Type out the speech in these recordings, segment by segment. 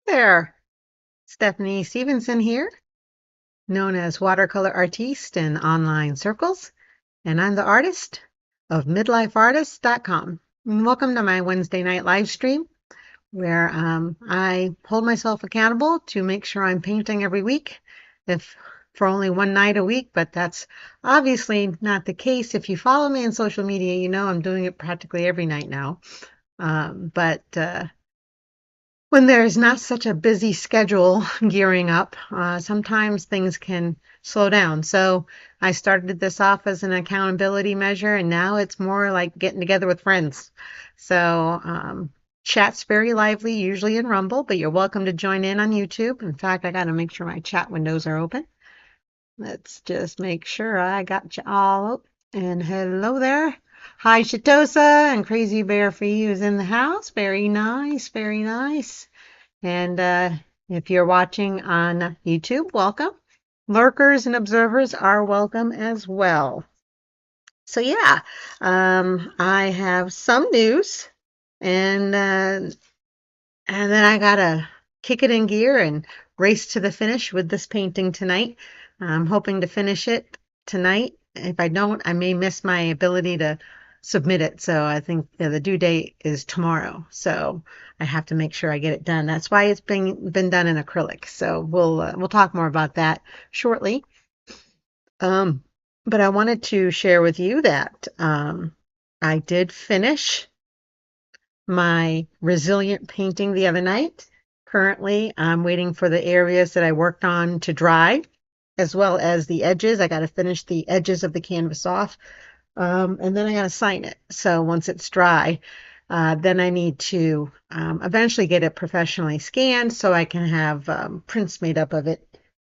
There, Stephanie Stevenson here, known as Watercolor Artiste in online circles, and I'm the artist of midlifeartist.com. And welcome to my Wednesday night live stream, where I hold myself accountable to make sure I'm painting every week, if for only one night a week, but that's obviously not the case. If you follow me on social media, you know I'm doing it practically every night now. But when there's not such a busy schedule gearing up, sometimes things can slow down. So I started this off as an accountability measure, and now it's more like getting together with friends. So chat's very lively, usually in Rumble, but you're welcome to join in on YouTube. In fact, I got to make sure my chat windows are open. Let's just make sure I got you all up. And hello there. Hi, Shitosa, and Crazy Bear for you is in the house. Very nice, very nice. And if you're watching on YouTube, welcome. Lurkers and observers are welcome as well. So yeah, I have some news, and then I gotta kick it in gear and race to the finish with this painting tonight. I'm hoping to finish it tonight. If I don't, I may miss my ability to submit it. So I think the due date is tomorrow. So I have to make sure I get it done. That's why it's been done in acrylic. So we'll talk more about that shortly. Um, but I wanted to share with you that I did finish my resilient painting the other night. Currently, I'm waiting for the areas that I worked on to dry, as well as the edges. I got to finish the edges of the canvas off, and then I got to sign it. So once it's dry, then I need to eventually get it professionally scanned so I can have prints made up of it.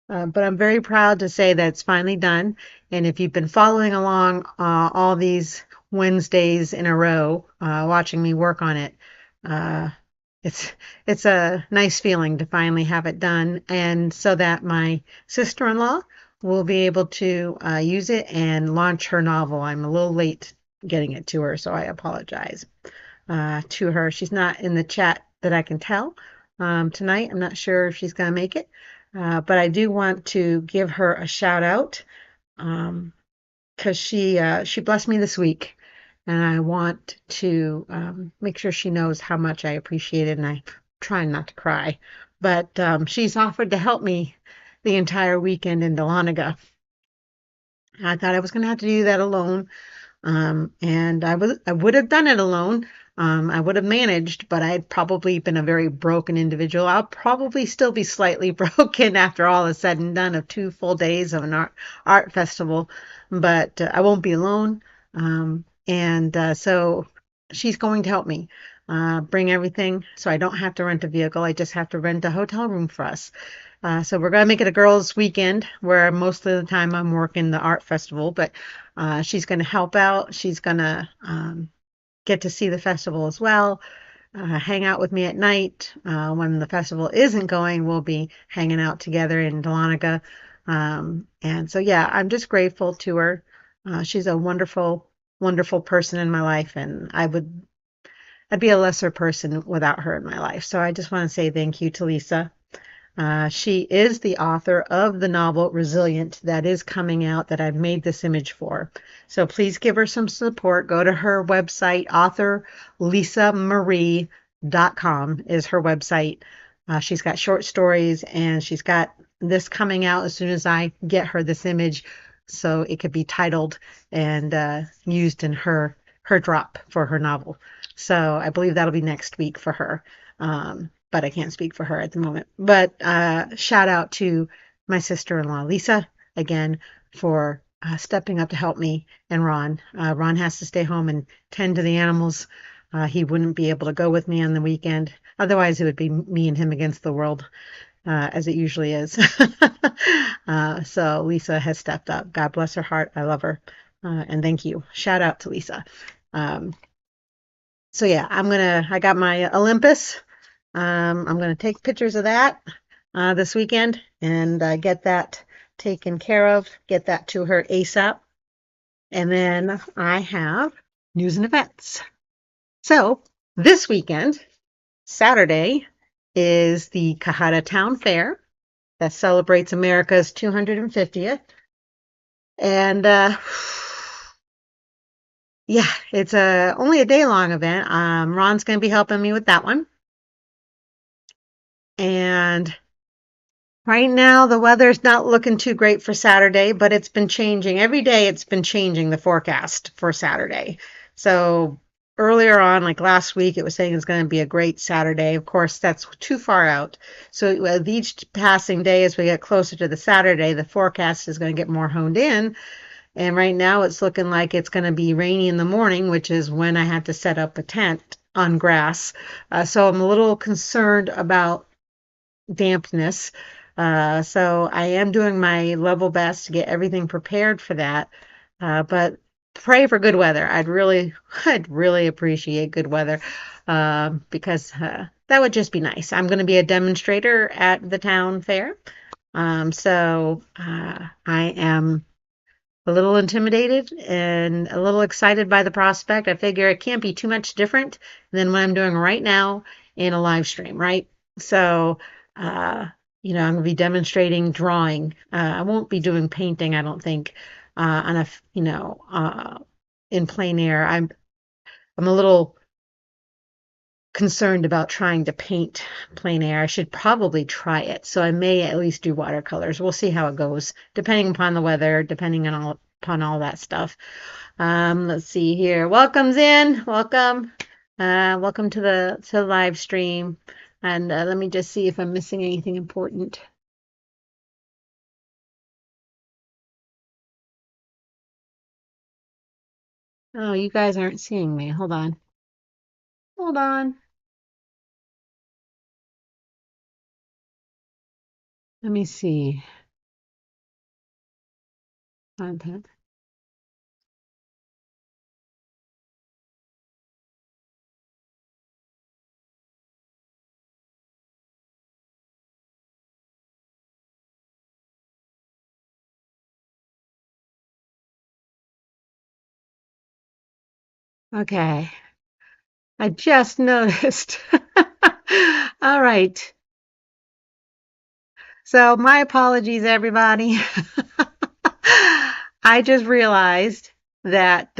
But I'm very proud to say that it's finally done. And if you've been following along all these Wednesdays in a row, watching me work on it, uh, it's it's a nice feeling to finally have it done, and so that my sister-in-law will be able to use it and launch her novel. I'm a little late getting it to her, so I apologize to her. She's not in the chat that I can tell tonight. I'm not sure if she's going to make it, but I do want to give her a shout out because she blessed me this week, and I want to make sure she knows how much I appreciate it. And I'm trying not to cry, but she's offered to help me the entire weekend in Dahlonega. I thought I was going to have to do that alone, and I would have done it alone. I would have managed, but I'd probably been a very broken individual. I'll probably still be slightly broken after all is said and done of 2 full days of an art festival, but I won't be alone. And so she's going to help me bring everything, so I don't have to rent a vehicle. I just have to rent a hotel room for us. So we're gonna make it a girls' weekend where most of the time I'm working the art festival, but she's gonna help out. She's gonna get to see the festival as well, hang out with me at night. When the festival isn't going, we'll be hanging out together in Dahlonega. And so, yeah, I'm just grateful to her. She's a wonderful, wonderful person in my life, and I'd be a lesser person without her in my life. So I just want to say thank you to Lisa. She is the author of the novel Resilient that is coming out that I've made this image for. So please give her some support. Go to her website, authorlisamarie.com is her website. She's got short stories, and she's got this coming out as soon as I get her this image so it could be titled and used in her drop for her novel. So I believe that'll be next week for her. But I can't speak for her at the moment. But shout out to my sister-in-law, Lisa, again, for stepping up to help me, and Ron. Ron has to stay home and tend to the animals. He wouldn't be able to go with me on the weekend. Otherwise, it would be me and him against the world, as it usually is. So Lisa has stepped up. God bless her heart. I love her. And thank you. Shout out to Lisa. So yeah, I got my Olympus. I'm going to take pictures of that this weekend and get that taken care of, get that to her ASAP. And then I have news and events. So this weekend, Saturday, is the Cajada Town Fair that celebrates America's 250th. And yeah, it's only a day-long event. Ron's going to be helping me with that one. And right now, the weather's not looking too great for Saturday, but it's been changing. Every day it's been changing the forecast for Saturday. So earlier on, like last week, it was saying it's going to be a great Saturday. Of course, that's too far out. So with each passing day, as we get closer to the Saturday, the forecast is going to get more honed in. And right now it's looking like it's going to be rainy in the morning, which is when I had to set up a tent on grass. So I'm a little concerned about dampness. So I am doing my level best to get everything prepared for that. But pray for good weather. I'd really appreciate good weather because that would just be nice. I'm going to be a demonstrator at the town fair. I am a little intimidated and a little excited by the prospect. I figure it can't be too much different than what I'm doing right now in a live stream, right? So, uh, I'm going to be demonstrating drawing. I won't be doing painting, I don't think, on a, in plein air. I'm a little concerned about trying to paint plein air. I should probably try it. So I may at least do watercolors. We'll see how it goes, depending upon the weather, depending on upon all that stuff. Let's see here. Welcome's in. Welcome. Welcome to the live stream. And let me just see if I'm missing anything important. Oh, you guys aren't seeing me. Hold on. Hold on. Let me see. Content. Okay. I just noticed. All right. So my apologies, everybody. I just realized that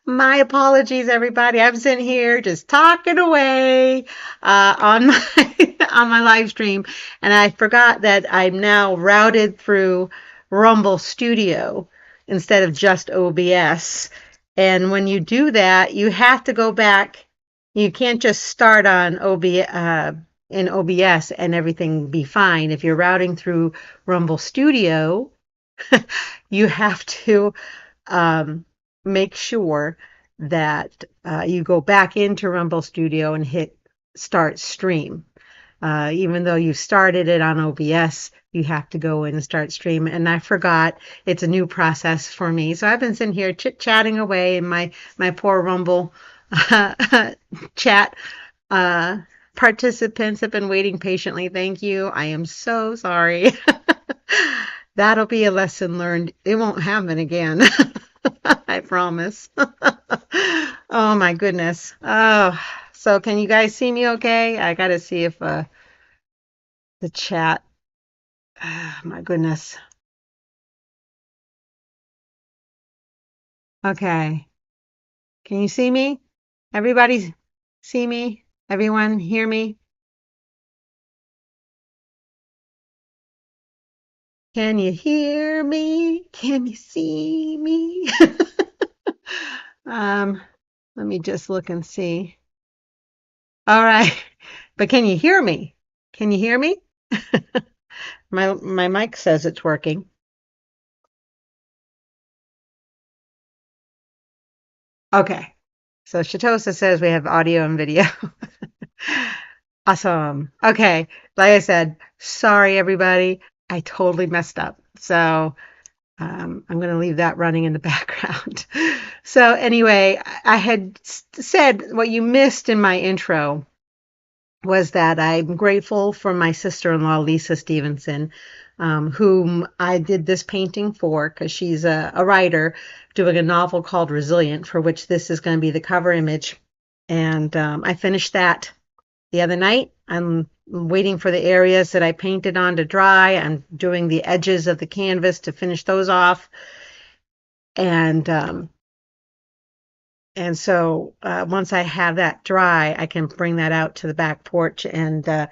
my apologies, everybody. I'm sitting here just talking away on my on my live stream, and I forgot that I'm now routed through Rumble Studio instead of just OBS. And when you do that, you have to go back. You can't just start on in OBS and everything be fine. If you're routing through Rumble Studio, you have to um, make sure that you go back into Rumble Studio and hit Start Stream. Even though you started it on OBS, you have to go in and start stream. And I forgot it's a new process for me. So I've been sitting here chit-chatting away in my poor Rumble chat. Participants have been waiting patiently. Thank you. I am so sorry. That'll be a lesson learned. It won't happen again. I promise. Oh my goodness. Oh, so can you guys see me okay? I gotta see if the chat. Oh, my goodness. Okay. Can you see me? Everybody see me? Everyone hear me? Can you hear me? Can you see me? um, Let me just look and see. All right. But can you hear me? Can you hear me? My mic says it's working. Okay. So Shatosa says we have audio and video. Awesome. Okay. Like I said, sorry everybody. I totally messed up. So I'm going to leave that running in the background. So anyway, I had said what you missed in my intro was that I'm grateful for my sister-in-law, Lisa Stevenson, whom I did this painting for because she's a writer doing a novel called Resilient, for which this is going to be the cover image. And I finished that the other night. I'm waiting for the areas that I painted on to dry. I'm doing the edges of the canvas to finish those off. And so once I have that dry, I can bring that out to the back porch and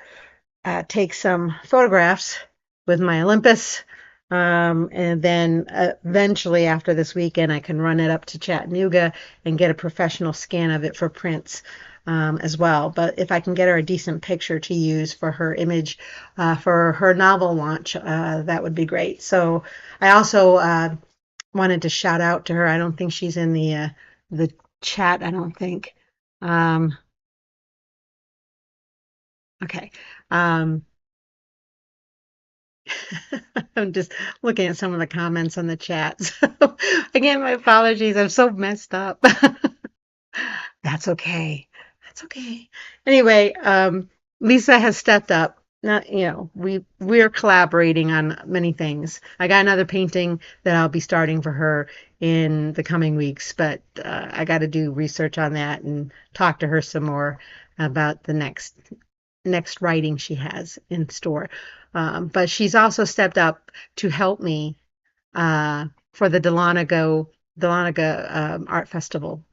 take some photographs with my Olympus. And then eventually, after this weekend, I can run it up to Chattanooga and get a professional scan of it for prints as well. But if I can get her a decent picture to use for her image for her novel launch, that would be great. So I also wanted to shout out to her. I don't think she's in the chat. I don't think. Um, okay. Um, I'm just looking at some of the comments on the chat. So again, my apologies. I'm so messed up. That's okay. That's okay. Anyway, Lisa has stepped up. Not, we're collaborating on many things. I got another painting that I'll be starting for her in the coming weeks, but I got to do research on that and talk to her some more about the next writing she has in store. But she's also stepped up to help me for the Dahlonega Art Festival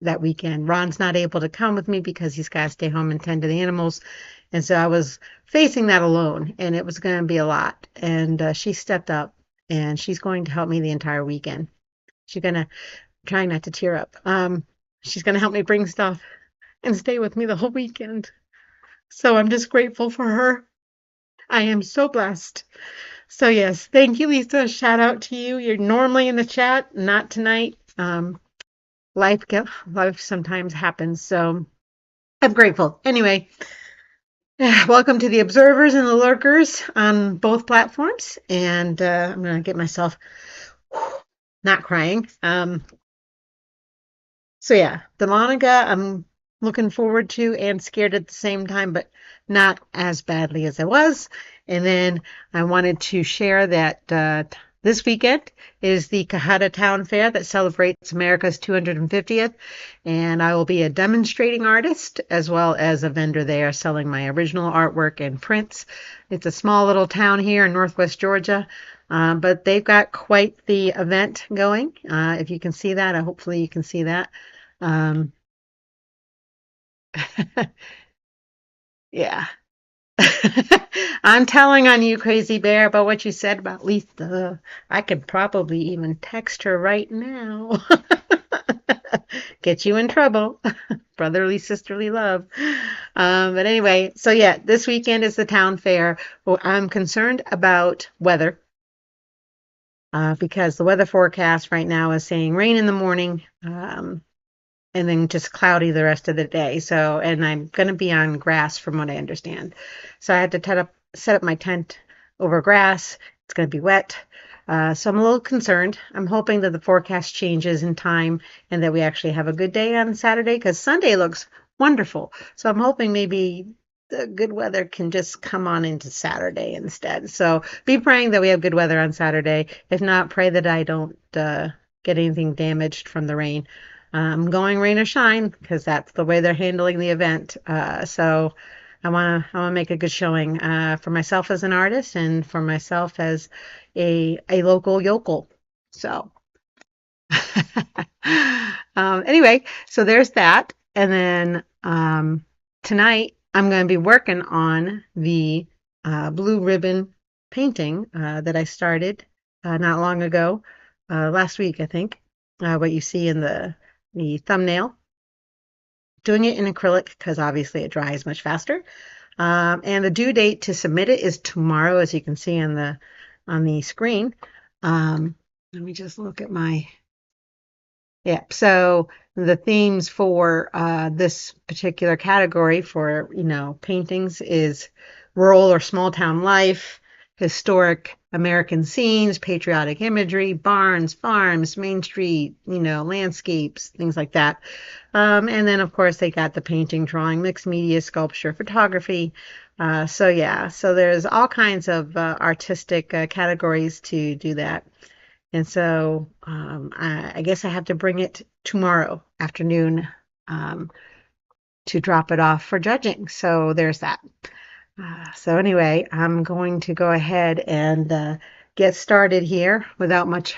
that weekend. Ron's not able to come with me because he's got to stay home and tend to the animals. And so I was facing that alone, and it was going to be a lot. And she stepped up, and she's going to help me the entire weekend. She's going to try not to tear up. She's going to help me bring stuff and stay with me the whole weekend. So I'm just grateful for her. I am so blessed. So yes, thank you, Lisa. Shout out to you. You're normally in the chat, not tonight. Life sometimes happens, so I'm grateful. Anyway, welcome to the observers and the lurkers on both platforms. And I'm gonna get myself not crying. So yeah, Dahlonega, I'm looking forward to and scared at the same time, but not as badly as I was. And then I wanted to share that this weekend is the Cajata Town Fair that celebrates America's 250th, and I will be a demonstrating artist as well as a vendor there selling my original artwork and prints. It's a small little town here in Northwest Georgia, but they've got quite the event going. If you can see that, hopefully you can see that. Um, yeah. I'm telling on you, Crazy Bear, about what you said about Lisa. I could probably even text her right now. Get you in trouble. Brotherly, sisterly love. But anyway, so yeah, this weekend is the town fair. Well, I'm concerned about weather because the weather forecast right now is saying rain in the morning. And then just cloudy the rest of the day. So, and I'm going to be on grass from what I understand. So I had to set up my tent over grass. It's going to be wet. So I'm a little concerned. I'm hoping that the forecast changes in time and that we actually have a good day on Saturday because Sunday looks wonderful. So I'm hoping maybe the good weather can just come on into Saturday instead. So be praying that we have good weather on Saturday. If not, pray that I don't get anything damaged from the rain. I'm going rain or shine because that's the way they're handling the event. So I wanna make a good showing for myself as an artist and for myself as a local yokel. So anyway, so there's that. And then tonight I'm going to be working on the blue ribbon painting that I started not long ago, last week, I think. What you see in the thumbnail. Doing it in acrylic because obviously it dries much faster. And the due date to submit it is tomorrow, as you can see on the screen. Let me just look at my. Yeah, so the themes for this particular category for, paintings is rural or small town life, historic American scenes, patriotic imagery, barns, farms, Main Street, landscapes, things like that. And then, of course, they got the painting, drawing, mixed media, sculpture, photography. So yeah, so there's all kinds of artistic categories to do that. And so I guess I have to bring it tomorrow afternoon to drop it off for judging. So there's that. So anyway, I'm going to go ahead and get started here without much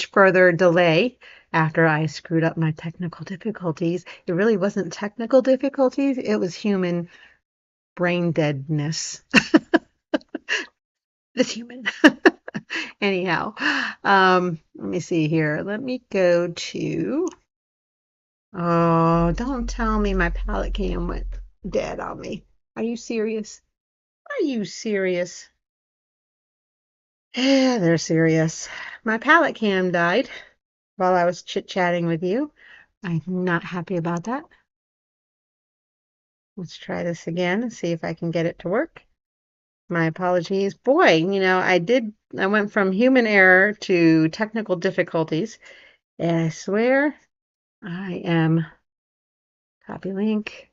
further delay after I screwed up my technical difficulties. It really wasn't technical difficulties, it was human brain deadness. This human. Anyhow, let me see here. Let me go to. Oh, don't tell me my palette cam went dead on me. Are you serious? Are you serious? Yeah, they're serious. My palette cam died while I was chit-chatting with you. I'm not happy about that. Let's try this again and see if I can get it to work. My apologies. Boy, I went from human error to technical difficulties, and I swear I am copy link.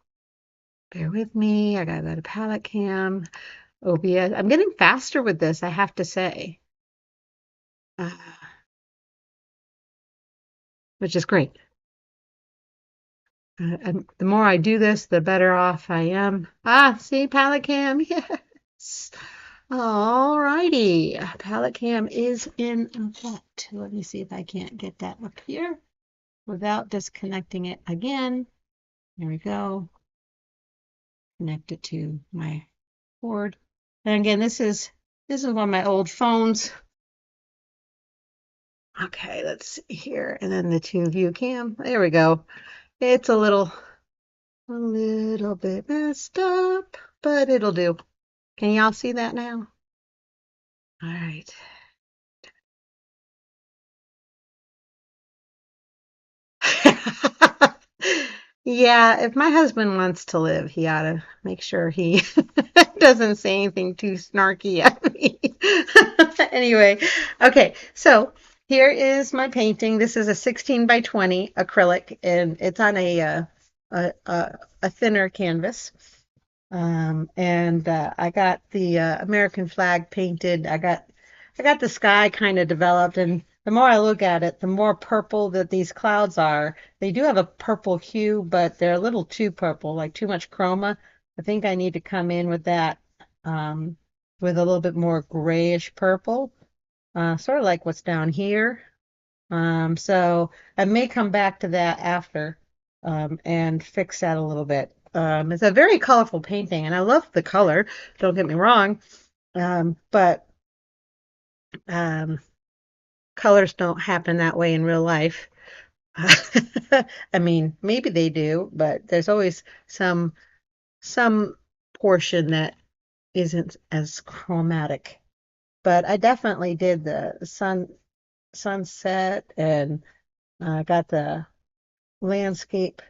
Bear with me. I gotta go to palette cam. OBS. I'm getting faster with this, I have to say, uh, which is great. The more I do this, the better off I am. See, palette cam. Yes. All righty. Palette cam is in effect. Let me see if I can't get that up here without disconnecting it again. There we go. Connect it to my cord. And again, this is one of my old phones. Okay, let's see here. And then the two view cam. There we go. It's a little bit messed up, but it'll do. Can y'all see that now? All right. Yeah, if my husband wants to live, he ought to make sure he doesn't say anything too snarky at me. Anyway, okay, so here is my painting. This is a 16 by 20 acrylic, and it's on a thinner canvas. And I got the American flag painted. I got the sky kind of developed, and the more I look at it, the more purple that these clouds are. They do have a purple hue, but they're a little too purple, like too much chroma. I think I need to come in with that with a little bit more grayish purple, sort of like what's down here. So I may come back to that after and fix that a little bit. It's a very colorful painting, and I love the color, don't get me wrong, but um, colors don't happen that way in real life. I mean, maybe they do, but there's always some portion that isn't as chromatic. But I definitely did the sunset and got the landscape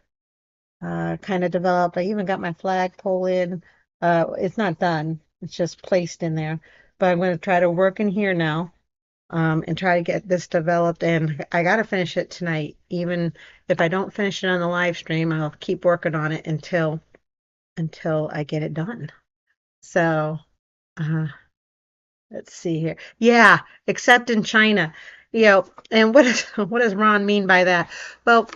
kind of developed. I even got my flagpole in. It's not done. It's just placed in there. But I'm going to try to work in here now and try to get this developed. And I got to finish it tonight. Even if I don't finish it on the live stream, I'll keep working on it until I get it done. So uh, let's see here. Yeah, except in China. And what does Ron mean by that? Well,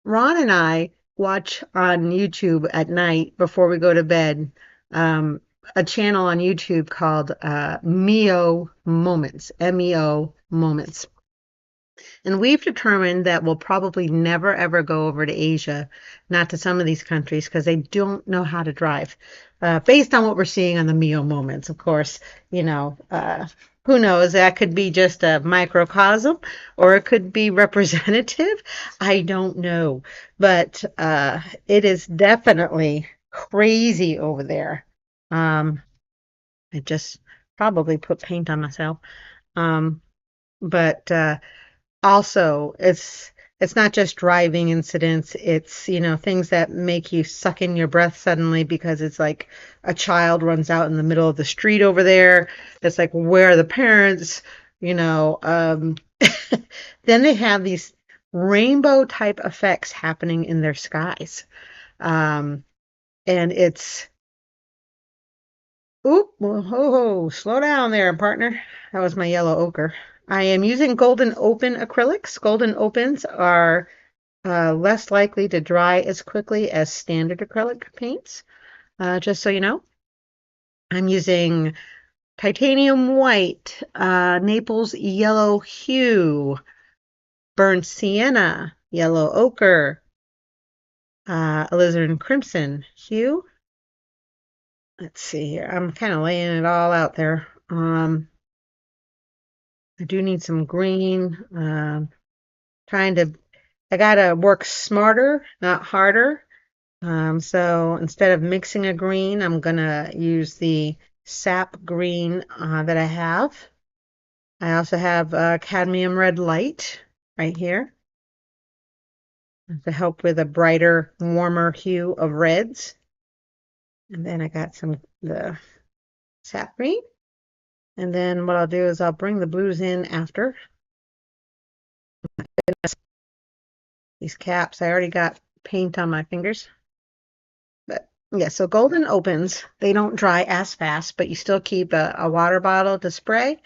Ron and I watch on YouTube at night before we go to bed a channel on YouTube called Meo Moments, MEO Moments. And we've determined that we'll probably never ever go over to Asia, not to some of these countries, because they don't know how to drive. Based on what we're seeing on the Mio moments, of course, who knows? That could be just a microcosm or it could be representative. I don't know. But it is definitely crazy over there. I just probably put paint on myself. But also it's not just driving incidents, it's things that make you suck in your breath suddenly because it's like a child runs out in the middle of the street over there. It's like, where are the parents? Then they have these rainbow type effects happening in their skies, and it's slow down there, partner. That was my yellow ochre. I am using golden open acrylics. Golden opens are less likely to dry as quickly as standard acrylic paints. Just so you know, I'm using titanium white, Naples yellow hue, burnt sienna, yellow ochre, alizarin crimson hue. Let's see here. I'm kind of laying it all out there. I do need some green. I gotta work smarter, not harder. So instead of mixing a green, I'm gonna use the sap green that I have. I also have cadmium red light right here to help with a brighter, warmer hue of reds. And then I got the sap green. And then what I'll do is I'll bring the blues in after. These caps, I already got paint on my fingers. But yeah, so golden opens. They don't dry as fast, but you still keep a water bottle to spray.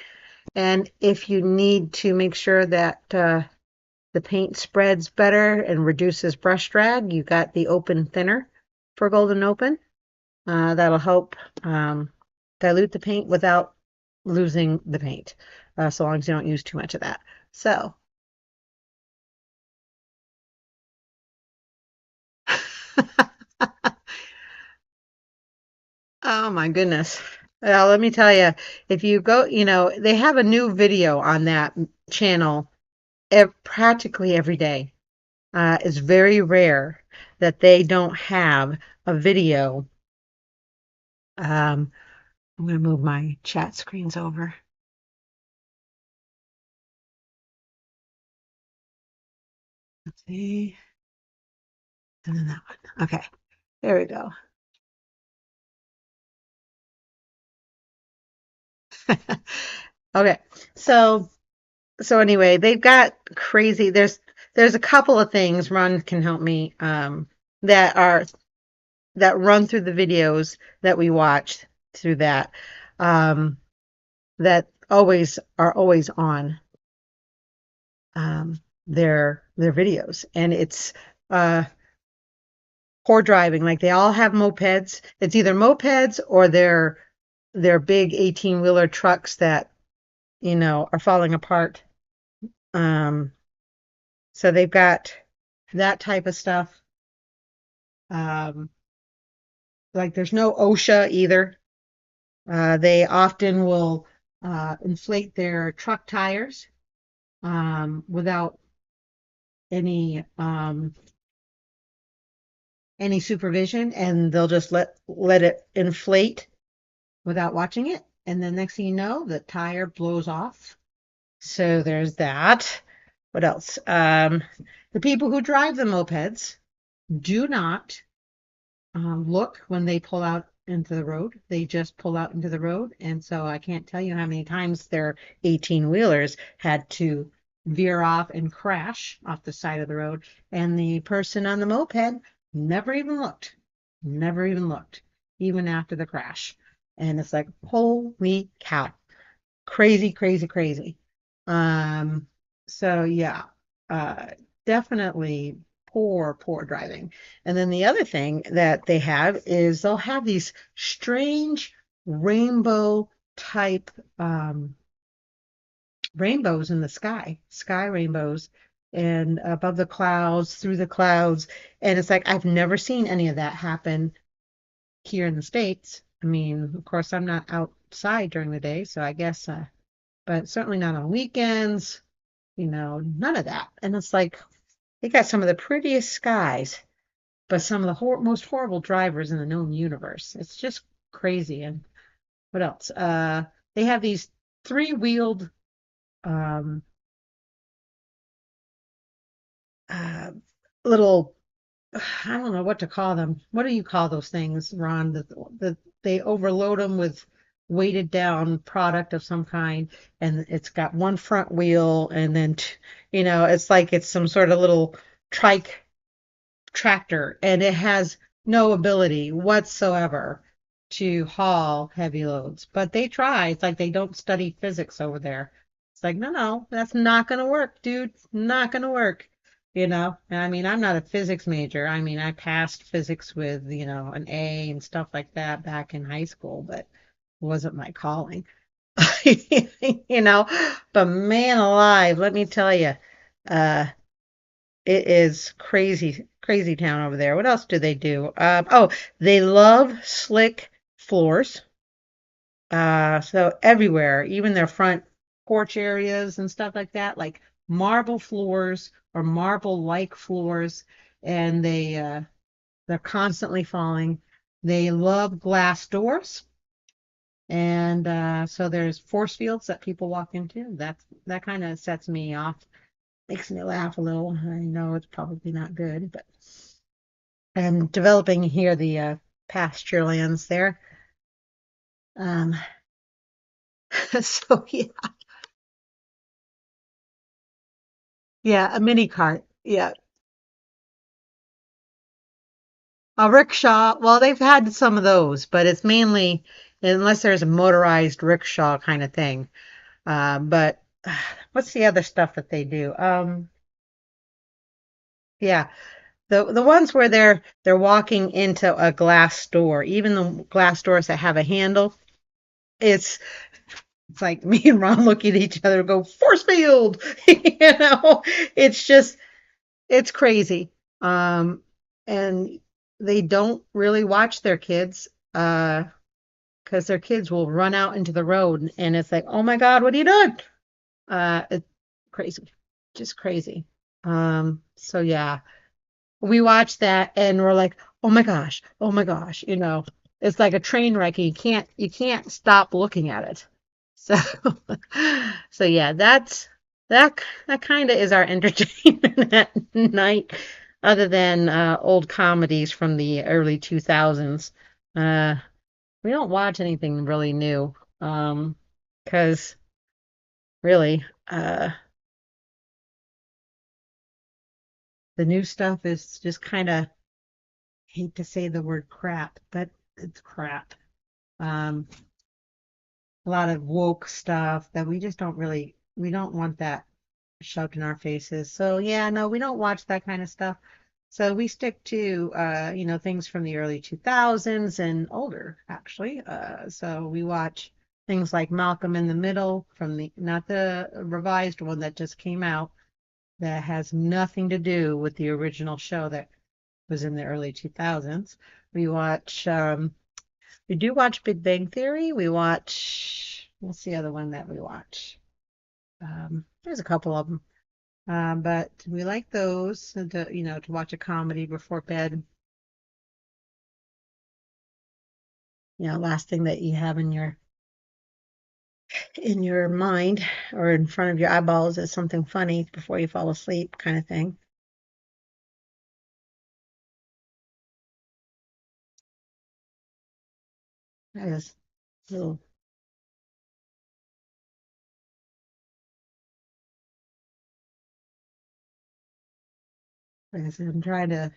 And if you need to make sure that the paint spreads better and reduces brush drag, you got the open thinner for golden open. That'll help dilute the paint without losing the paint, so long as you don't use too much of that. So, oh my goodness. Well, let me tell you, if you go, they have a new video on that channel practically every day. It's very rare that they don't have a video. I'm going to move my chat screens over. Let's see. And then that one. Okay, there we go. Okay, so anyway, they've got crazy. There's a couple of things Ron can help me that are that run through the videos that we watch through um, that always on their videos, and it's poor driving. Like they all have mopeds. It's either mopeds or they're big 18-wheeler trucks that are falling apart. Um, so they've got that type of stuff. Um, like there's no OSHA either. They often will inflate their truck tires without any any supervision, and they'll just let it inflate without watching it. And then next thing you know, the tire blows off. So there's that. What else? The people who drive the mopeds do not look when they pull out into the road. They just pull out into the road. And so I can't tell you how many times their 18-wheelers had to veer off and crash off the side of the road. And the person on the moped never even looked, never even looked, even after the crash. And it's like, holy cow. Crazy, crazy, crazy. Um, so yeah, uh, definitely poor driving. And then the other thing that they have is they'll have these strange rainbow type rainbows in the sky rainbows, and above the clouds, through the clouds. And it's like I've never seen any of that happen here in the States. I mean, of course, I'm not outside during the day, so I guess, but certainly not on weekends, none of that. And it's like they got some of the prettiest skies, but some of the most horrible drivers in the known universe. It's just crazy. And what else? They have these three-wheeled um, uh, little, I don't know what to call them. What do you call those things, Ron? They overload them with weighted down product of some kind, and it's got one front wheel, and then it's like it's some sort of little trike tractor, and it has no ability whatsoever to haul heavy loads. But they try. It's like they don't study physics over there. It's like, no, that's not gonna work, dude. Not gonna work. And I mean, I'm not a physics major. I mean, I passed physics with, an A and stuff like that back in high school, but it wasn't my calling. you know, but man alive, let me tell you, uh, it is crazy, crazy town over there. What else do they do? Oh, they love slick floors. So everywhere, even their front porch areas and stuff like that, like marble floors or marble-like floors, and they're constantly falling. They love glass doors, and so there's force fields that people walk into. That kind of sets me off, makes me laugh a little. I know it's probably not good, but I'm developing here the pasture lands there. Um, so yeah, yeah, a mini cart. Yeah, a rickshaw. Well, they've had some of those, but it's mainly unless there's a motorized rickshaw kind of thing. But what's the other stuff that they do? Yeah, the ones where they're walking into a glass door, even the glass doors that have a handle. It's it's like me and Ron look at each other and go, force field. It's just it's crazy. And they don't really watch their kids, because their kids will run out into the road and it's like, oh my God, what are you doing? It's crazy, just crazy. So yeah, we watch that and we're like, oh my gosh, it's like a train wreck. And you can't stop looking at it. So, so yeah, that that kind of is our entertainment at night, other than old comedies from the early 2000s. Uh, we don't watch anything really new, because really, the new stuff is just kind of, hate to say the word crap, but it's crap. Um, a lot of woke stuff that we don't want that shoved in our faces. So yeah, no, we don't watch that kind of stuff. So we stick to things from the early 2000s and older actually. So we watch things like Malcolm in the Middle from the not the revised one that just came out, that has nothing to do with the original show that was in the early 2000s. We watch we do watch Big Bang Theory. We watch, what's the other one that we watch? There's a couple of them. But we like those to watch a comedy before bed. Last thing that you have in your mind or in front of your eyeballs is something funny before you fall asleep, kind of thing. I was a little, like I said, I'm trying to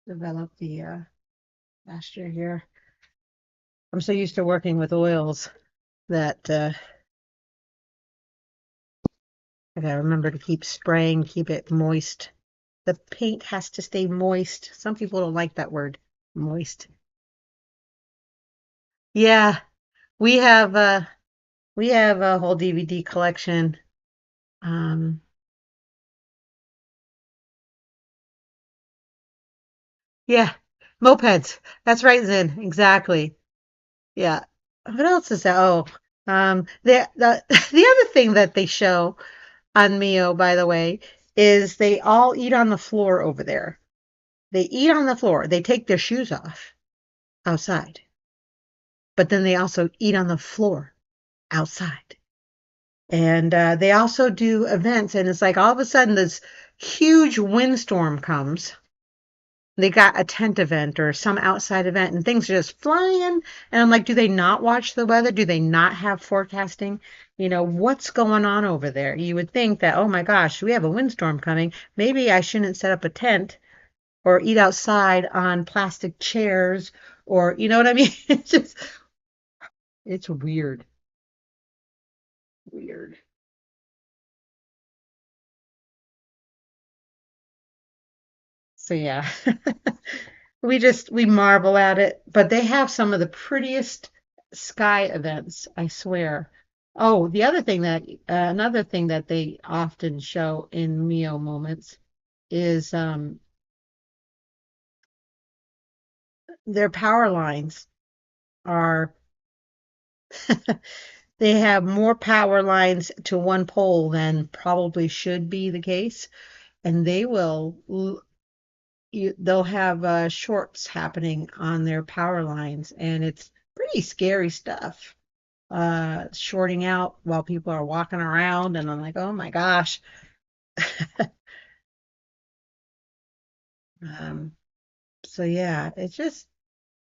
develop the pasture here. I'm so used to working with oils that I gotta remember to keep spraying, keep it moist. The paint has to stay moist. Some people don't like that word, moist. Yeah, we have a whole DVD collection. Um, yeah, mopeds. That's right, Zen. Exactly. Yeah. What else is that? Oh, the the other thing that they show on Mio, by the way, is they all eat on the floor over there. They eat on the floor. They take their shoes off outside, but then they also eat on the floor outside. And they also do events, and it's like all of a sudden this huge windstorm comes. They got a tent event or some outside event, and things are just flying. And I'm like, do they not watch the weather? Do they not have forecasting? What's going on over there? You would think that, oh my gosh, we have a windstorm coming. Maybe I shouldn't set up a tent or eat outside on plastic chairs, or you know what I mean? It's weird. Weird. So yeah, we marvel at it, but they have some of the prettiest sky events, I swear. Oh, the other thing that another thing that they often show in Mio moments is their power lines are they have more power lines to one pole than probably should be the case, and they'll have shorts happening on their power lines, and it's pretty scary stuff. Shorting out while people are walking around, and I'm like, oh my gosh. Um, so yeah, it's just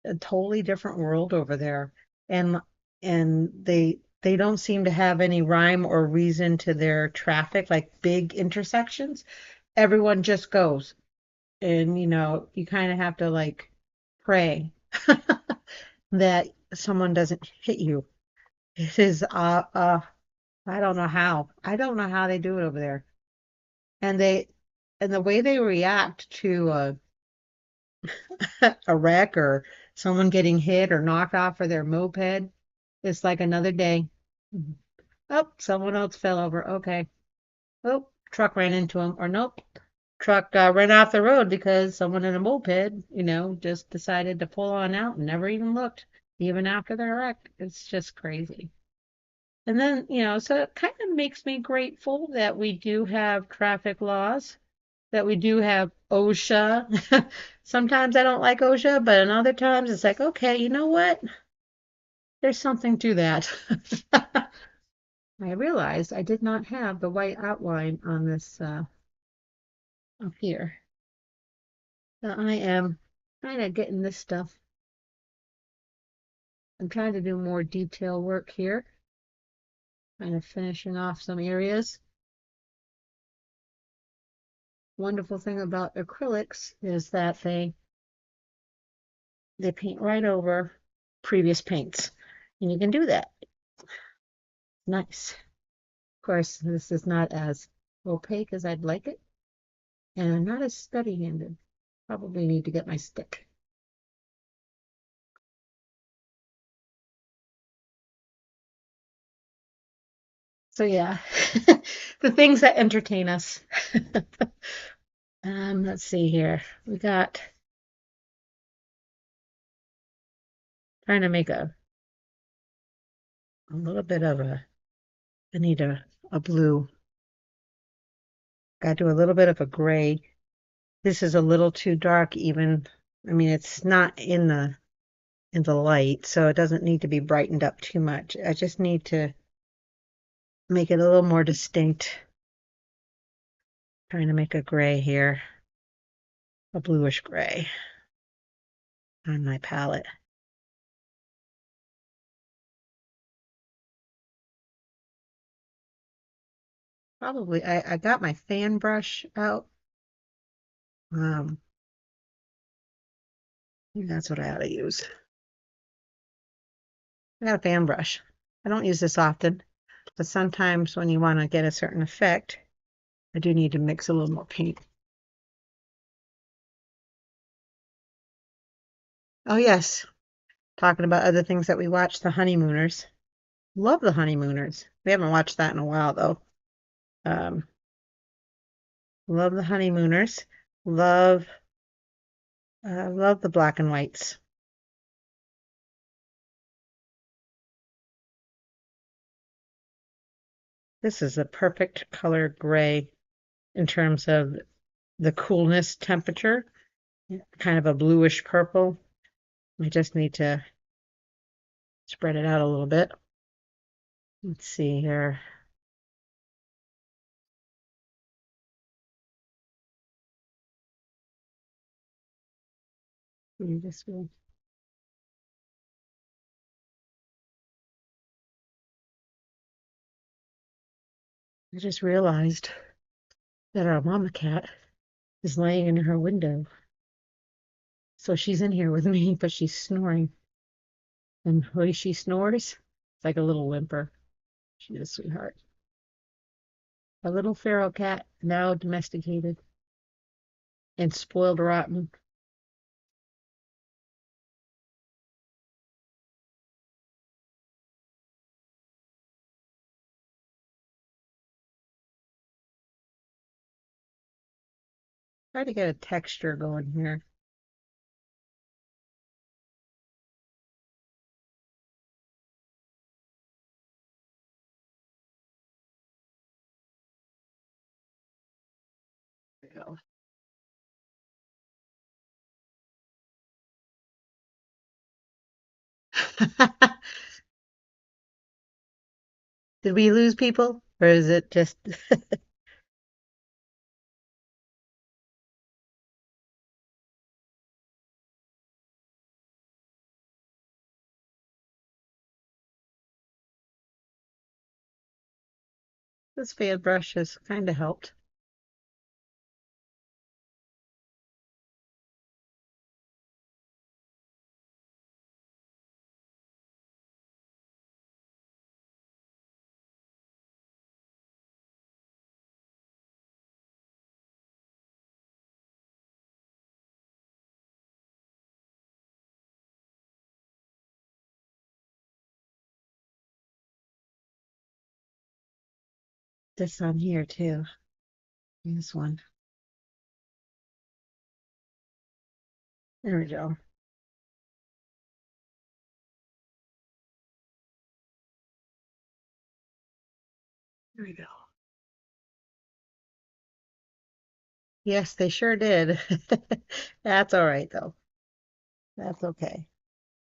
a totally different world over there, and they don't seem to have any rhyme or reason to their traffic, like big intersections. Everyone just goes, and you kind of have to like pray that someone doesn't hit you. It is I don't know how. I don't know how they do it over there. And the way they react to a wreck or someone getting hit or knocked off of their moped, it's like another day. Mhm. Oh, someone else fell over. Okay. Oh, truck ran into him. Or nope, truck ran off the road because someone in a moped, just decided to pull on out and never even looked, even after the wreck. It's just crazy. And then, so it kind of makes me grateful that we do have traffic laws, that we do have OSHA. Sometimes I don't like OSHA, but in other times it's like, okay, you know what? There's something to that. I realized I did not have the white outline on this up here. So I am kind of getting this stuff. I'm trying to do more detail work here, kind of finishing off some areas. Wonderful thing about acrylics is that they paint right over previous paints. And you can do that. Nice. Of course, this is not as opaque as I'd like it, and I'm not as steady-handed. Probably need to get my stick. So yeah, the things that entertain us. Let's see here. We got trying to make a little bit of I need a blue. Got to do a little bit of a gray. This is a little too dark even. I mean, it's not in the light, so it doesn't need to be brightened up too much. I just need to make it a little more distinct. Trying to make a gray here, a bluish gray on my palette. Probably, I got my fan brush out. Um, that's what I ought to use. I got a fan brush. I don't use this often, but sometimes when you want to get a certain effect, I do need to mix a little more paint. Oh yes, talking about other things that we watched, The Honeymooners. Love The Honeymooners. We haven't watched that in a while though. Um, love The Honeymooners. Love, love the black and whites. This is a perfect color gray in terms of the coolness temperature, kind of a bluish purple. I just need to spread it out a little bit. Let's see here. You just will. I just realized that our mama cat is laying in her window. So she's in here with me, but she's snoring. And the way she snores, it's like a little whimper. She's a sweetheart. A little feral cat, now domesticated and spoiled rotten. Try to get a texture going here. There we go. Did we lose people? Or is it just this fan brush has kind of helped? This on here too. This one. There we go. There we go. Yes, they sure did. That's all right though. That's okay.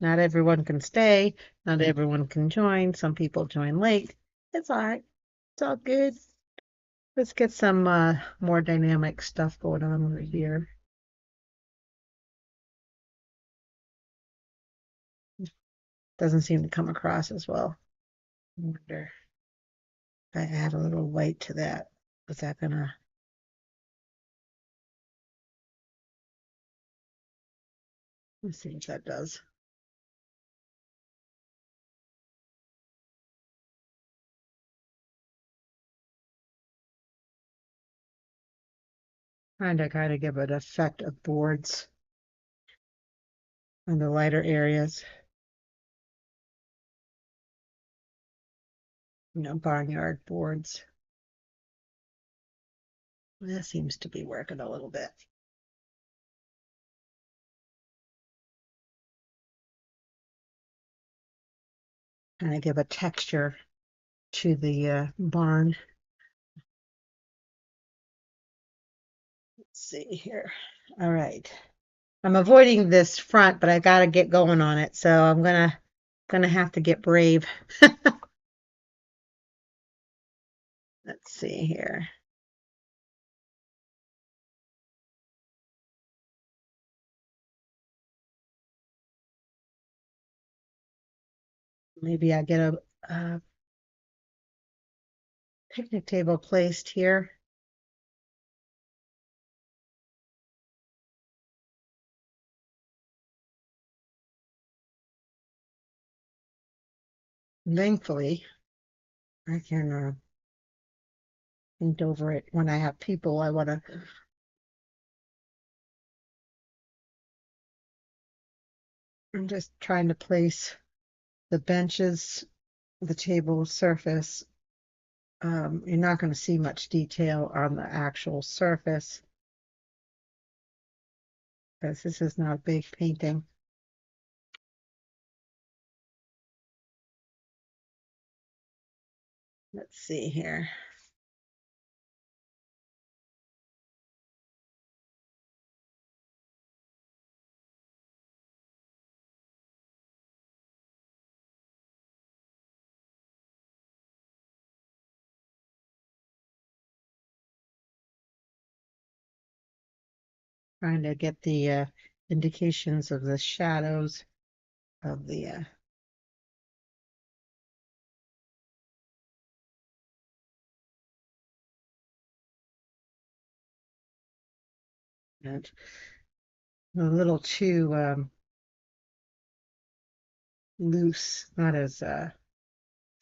Not everyone can stay. Not everyone can join. Some people join late. It's all right. It's all good. Let's get some more dynamic stuff going on over here. Doesn't seem to come across as well. I wonder if I add a little white to that. Is that gonna? Let's see what that does. Trying to kind of give it effect of boards on the lighter areas. Barnyard boards. That seems to be working a little bit. Kind of give a texture to the barn. Let's see here. All right. I'm avoiding this front, but I gotta get going on it, so I'm gonna have to get brave. Let's see here. Maybe I get a picnic table placed here. Thankfully, I can paint over it when I have people. I'm just trying to place the benches, the table surface. You're not going to see much detail on the actual surface because this is not a big painting. Let's see here. Trying to get the indications of the shadows of the and a little too loose, not as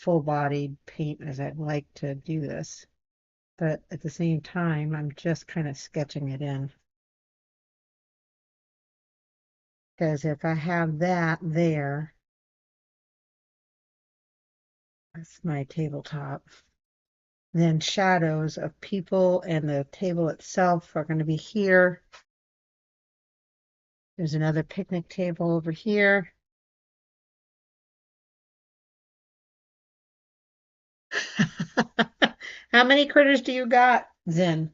full-bodied paint as I'd like to do this. But at the same time, I'm just kind of sketching it in. Because if I have that there, that's my tabletop. Then shadows of people and the table itself are going to be here. There's another picnic table over here. How many critters do you got, Zen?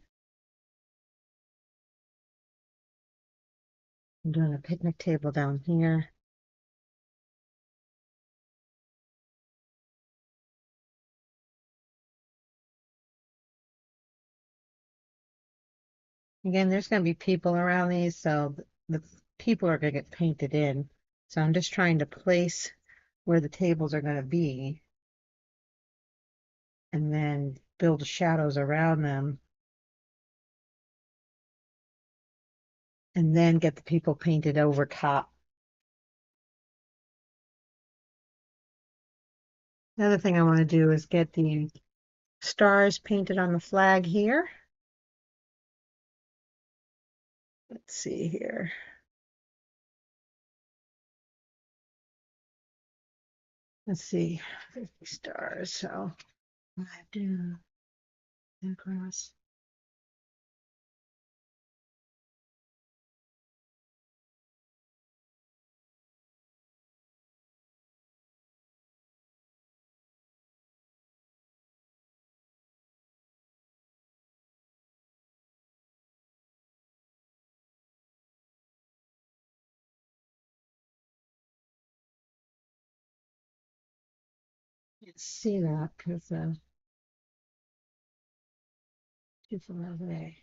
I'm doing a picnic table down here. Again, there's going to be people around these, so the people are going to get painted in. So I'm just trying to place where the tables are going to be and then build shadows around them and then get the people painted over top. Another thing I want to do is get the stars painted on the flag here. Let's see here. Let's see, 50 stars. So I do across. Can't see that because too far away.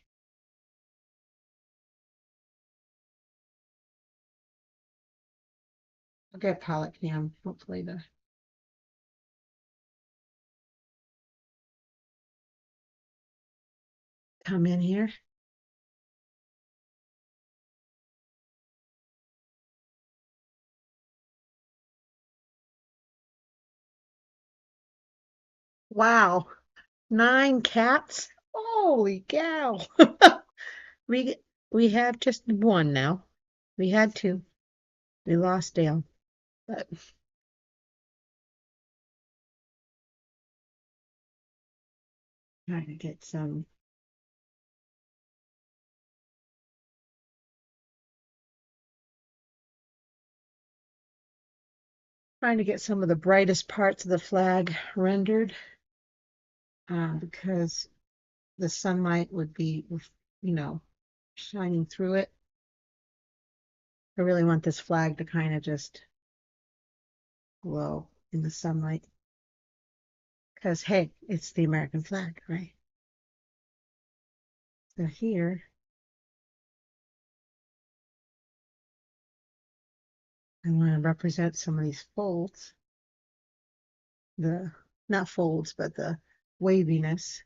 I'll get palette cam, hopefully to come in here. Wow, 9 cats. Holy cow. We we have just one now. We had two. We lost Dale, but trying to get some. Trying to get some of the brightest parts of the flag rendered because the sunlight would be, you know, shining through it. I really want this flag to kind of just glow in the sunlight because, hey, it's the American flag, right? So here, I want to represent some of these folds, the not folds, but the waviness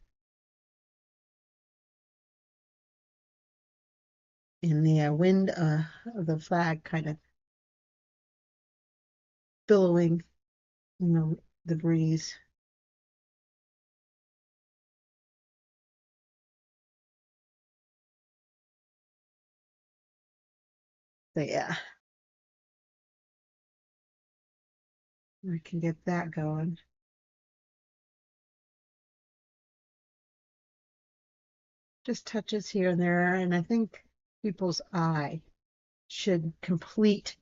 in the wind of the flag kind of billowing in the breeze. So yeah, I can get that going. Just touches here and there, and I think people's eye should complete,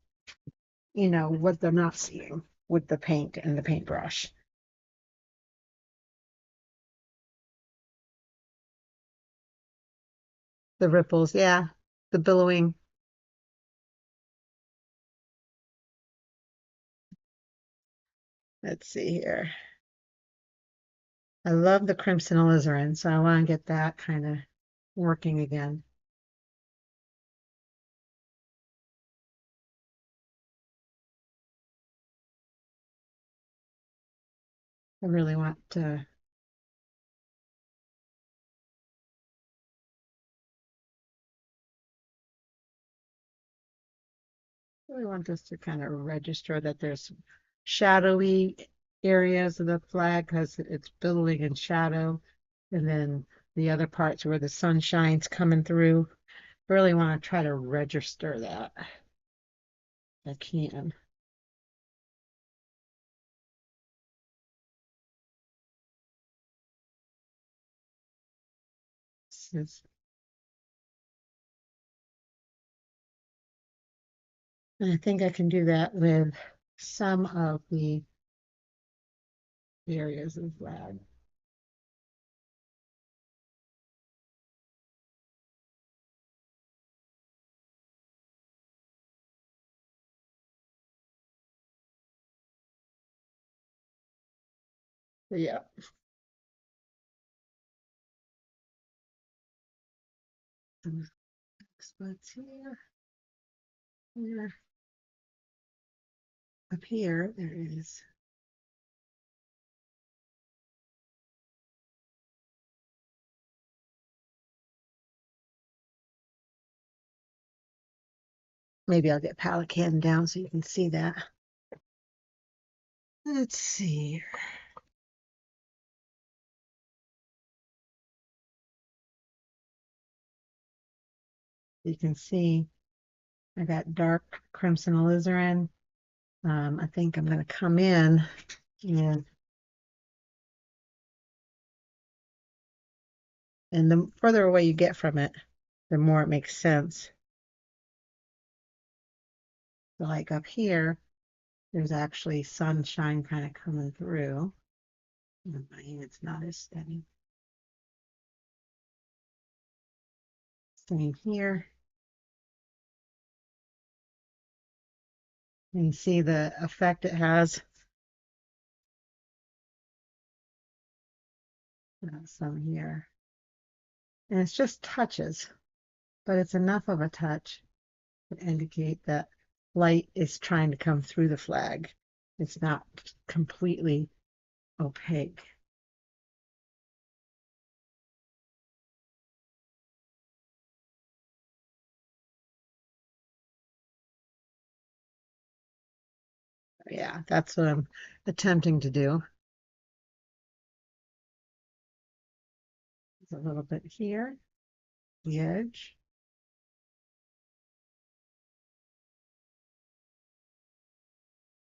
what they're not seeing with the paint and the paintbrush. The ripples, yeah, the billowing. Let's see here. I love the crimson alizarin, so I want to get that kind of working again. I really want to. I really want this to kind of register that there's shadowy areas of the flag because it's billowing in shadow, and then the other parts where the sunshine's coming through. Really want to try to register that if I can. This is, and I think I can do that with some of the areas of the flag. But yeah, some spots here, here, up here, there is. Maybe I'll get palette can down so you can see that. Let's see. You can see I got dark crimson alizarin. I think I'm going to come in and the further away you get from it, the more it makes sense. So like up here, there's actually sunshine kind of coming through. It's not as steady. Same here. And you see the effect it has. Some here. And it's just touches, but it's enough of a touch to indicate that light is trying to come through the flag. It's not completely opaque. Yeah, that's what I'm attempting to do. It's a little bit here, the edge.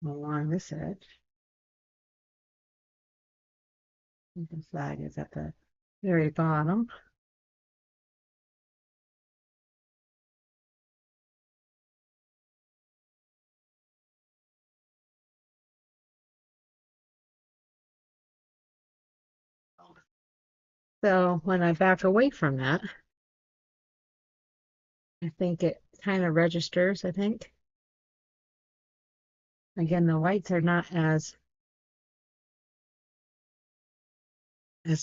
Along this edge. The flag is at the very bottom. So when I back away from that, I think it kind of registers, I think. Again, the whites are not as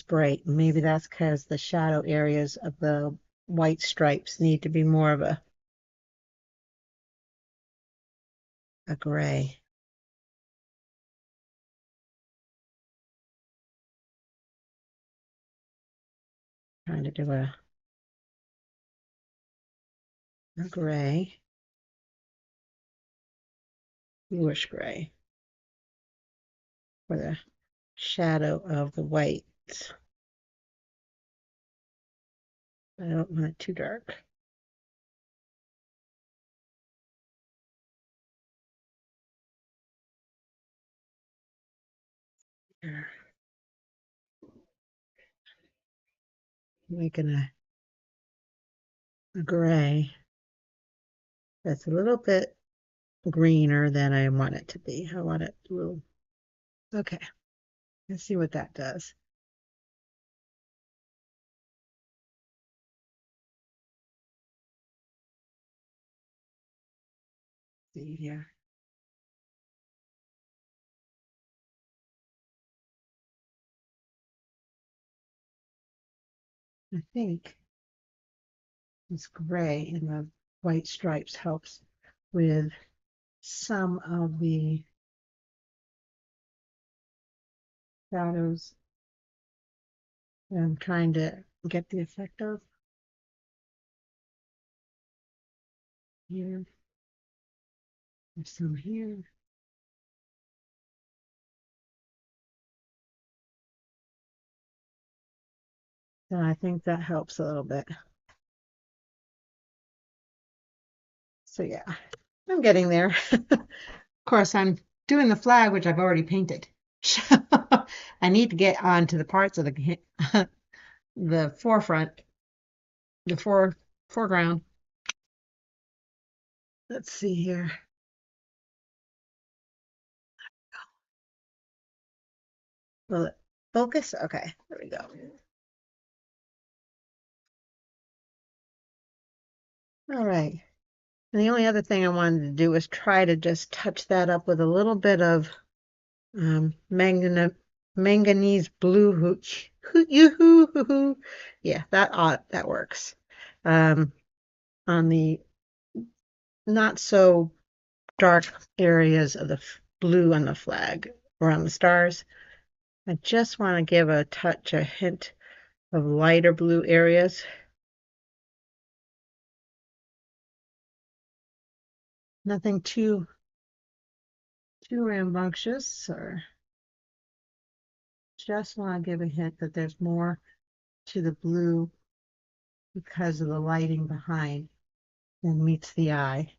bright. Maybe that's because the shadow areas of the white stripes need to be more of a gray. Trying to do a gray, bluish gray for the shadow of the whites. I don't want it too dark. Here. Making a gray that's a little bit greener than I want it to be. I want it blue. Okay, let's see what that does. See here. I think this gray in the white stripes helps with some of the shadows that I'm trying to get the effect of. Here, there's some here. So I think that helps a little bit. So yeah, I'm getting there. Of course, I'm doing the flag, which I've already painted. So I need to get on to the parts of the the forefront, the foreground. Let's see here. Will it focus? Okay, there we go. All right. And the only other thing I wanted to do was try to just touch that up with a little bit of manganese blue hooch. Yeah, that works. Um, on the not so dark areas of the blue on the flag or on the stars, I just want to give a touch, a hint of lighter blue areas. Nothing too rambunctious, or just want to give a hint that there's more to the blue because of the lighting behind than meets the eye.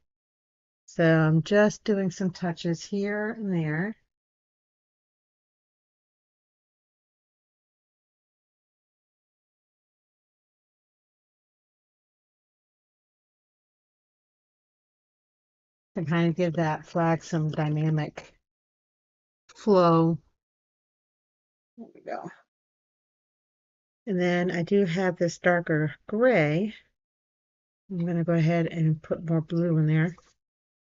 So I'm just doing some touches here and there. To kind of give that flag some dynamic flow. There we go. And then I do have this darker gray. I'm going to go ahead and put more blue in there.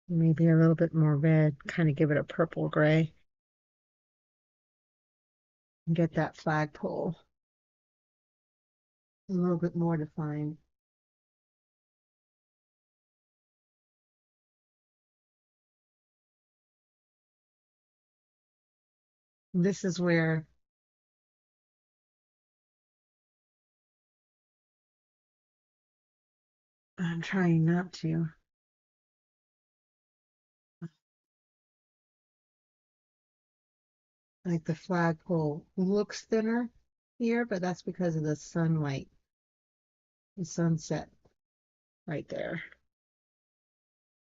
Maybe a little bit more red, kind of give it a purple gray. And get that flagpole a little bit more defined. This is where I'm trying not to. Like the flagpole looks thinner here, but that's because of the sunlight, the sunset right there.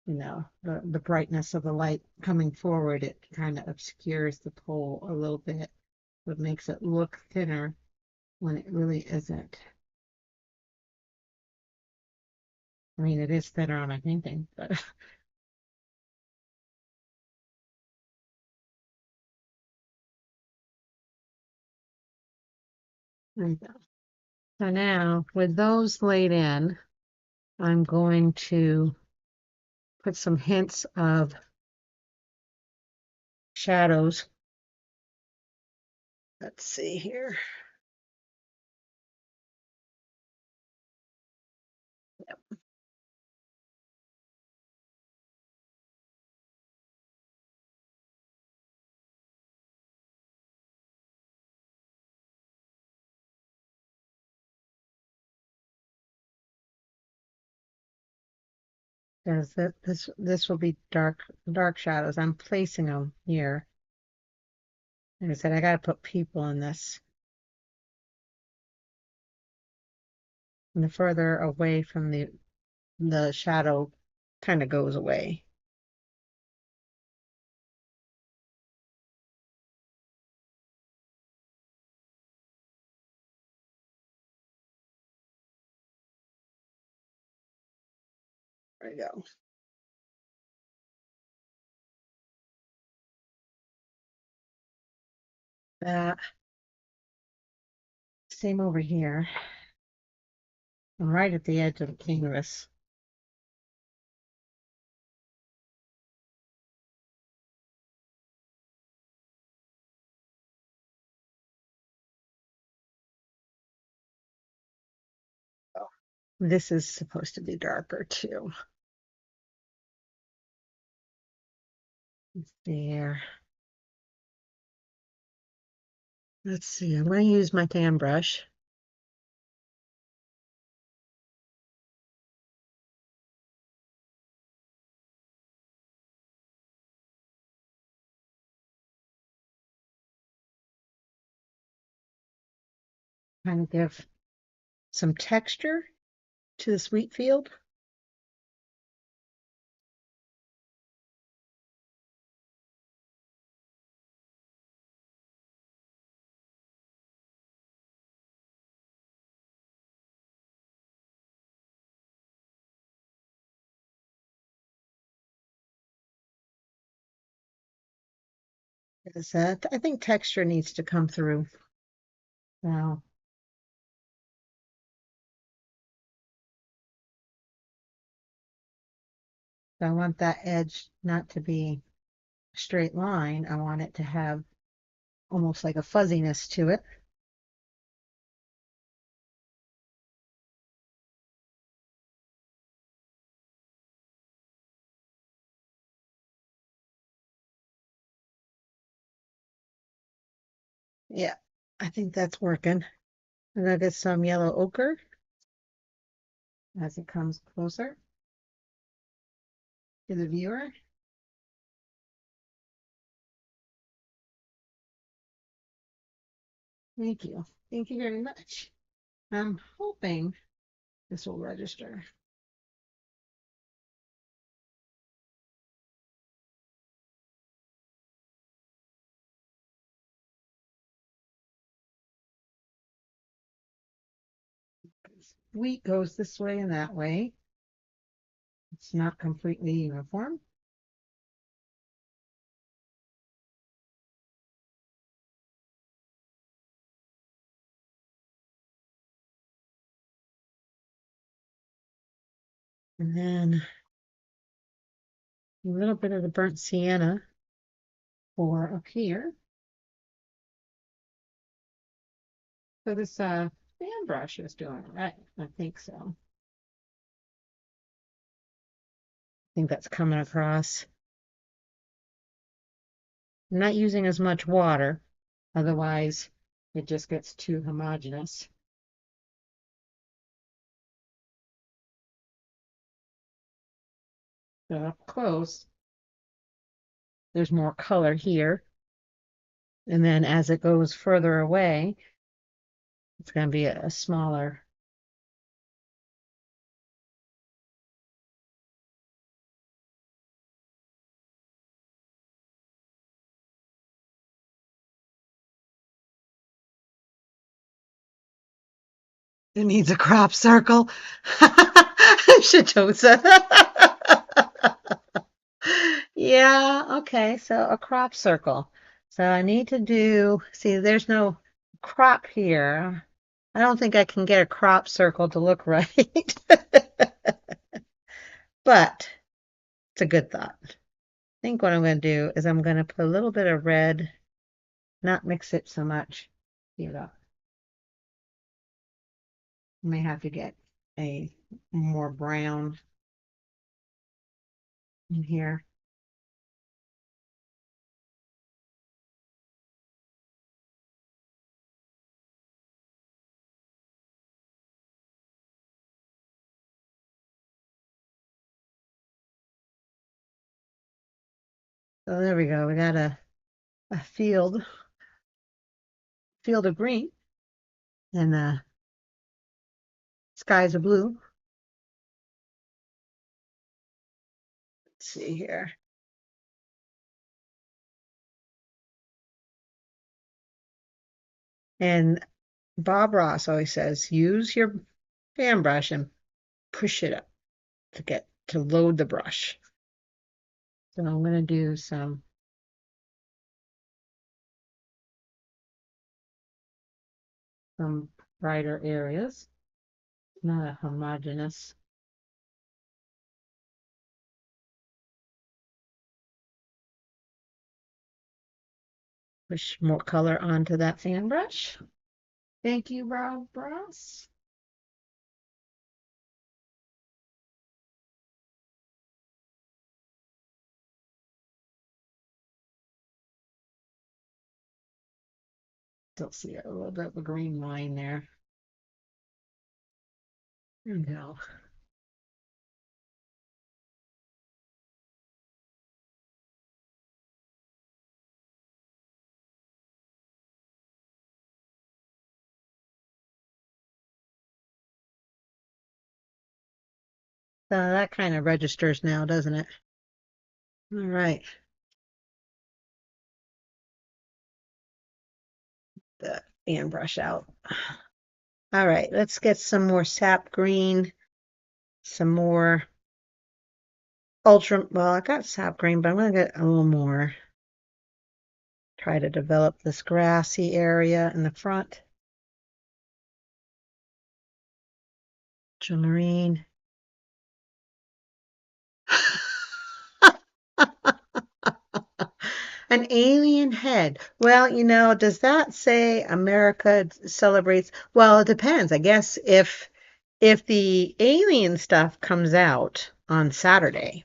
The brightness of the light coming forward, it kind of obscures the pole a little bit, what makes it look thinner when it really isn't. I mean, it is thinner on a painting, but there you go. So now, with those laid in, I'm going to put some hints of shadows. Let's see here. Because this will be dark shadows. I'm placing them here. Like I said, I got to put people in this. And the further away from the shadow kind of goes away. There we go. That same over here. I'm right at the edge of the canvas. This is supposed to be darker too. There. Let's see. I'm going to use my tan brush. Kind of give some texture to this wheat field. Because I think texture needs to come through now. So I want that edge not to be a straight line. I want it to have almost like a fuzziness to it. Yeah, I think that's working. And I get some yellow ochre as it comes closer to the viewer. Thank you. Thank you very much. I'm hoping this will register. Wheat goes this way and that way. It's not completely uniform. And then a little bit of the burnt sienna for up here. So this fan brush is doing it right. I think so. I think that's coming across. I'm not using as much water, otherwise it just gets too homogeneous. So up close, there's more color here. And then as it goes further away, it's going to be a smaller. It needs a crop circle. Shitosa. Yeah, okay, so a crop circle. So I need to do, see, there's no crop here. I don't think I can get a crop circle to look right. But it's a good thought. I think what I'm going to do is I'm going to put a little bit of red, not mix it so much. You know, I may have to get a more brown in here. So there we go. We got a field of green, and the skies are blue. Let's see here. And Bob Ross always says, use your fan brush and push it up to load the brush. So I'm going to do some brighter areas, not a homogeneous. Push more color onto that fan brush. Thank you, Bob Ross. Still see a little bit of a green line there. There we go. So that kind of registers now, doesn't it? All right. The fan brush out. All right, let's get some more sap green, some more ultra, well, I got sap green, but I'm gonna get a little more. Try to develop this grassy area in the front. Ultramarine. An alien head. Well, does that say America celebrates? Well, it depends. I guess if the alien stuff comes out on Saturday,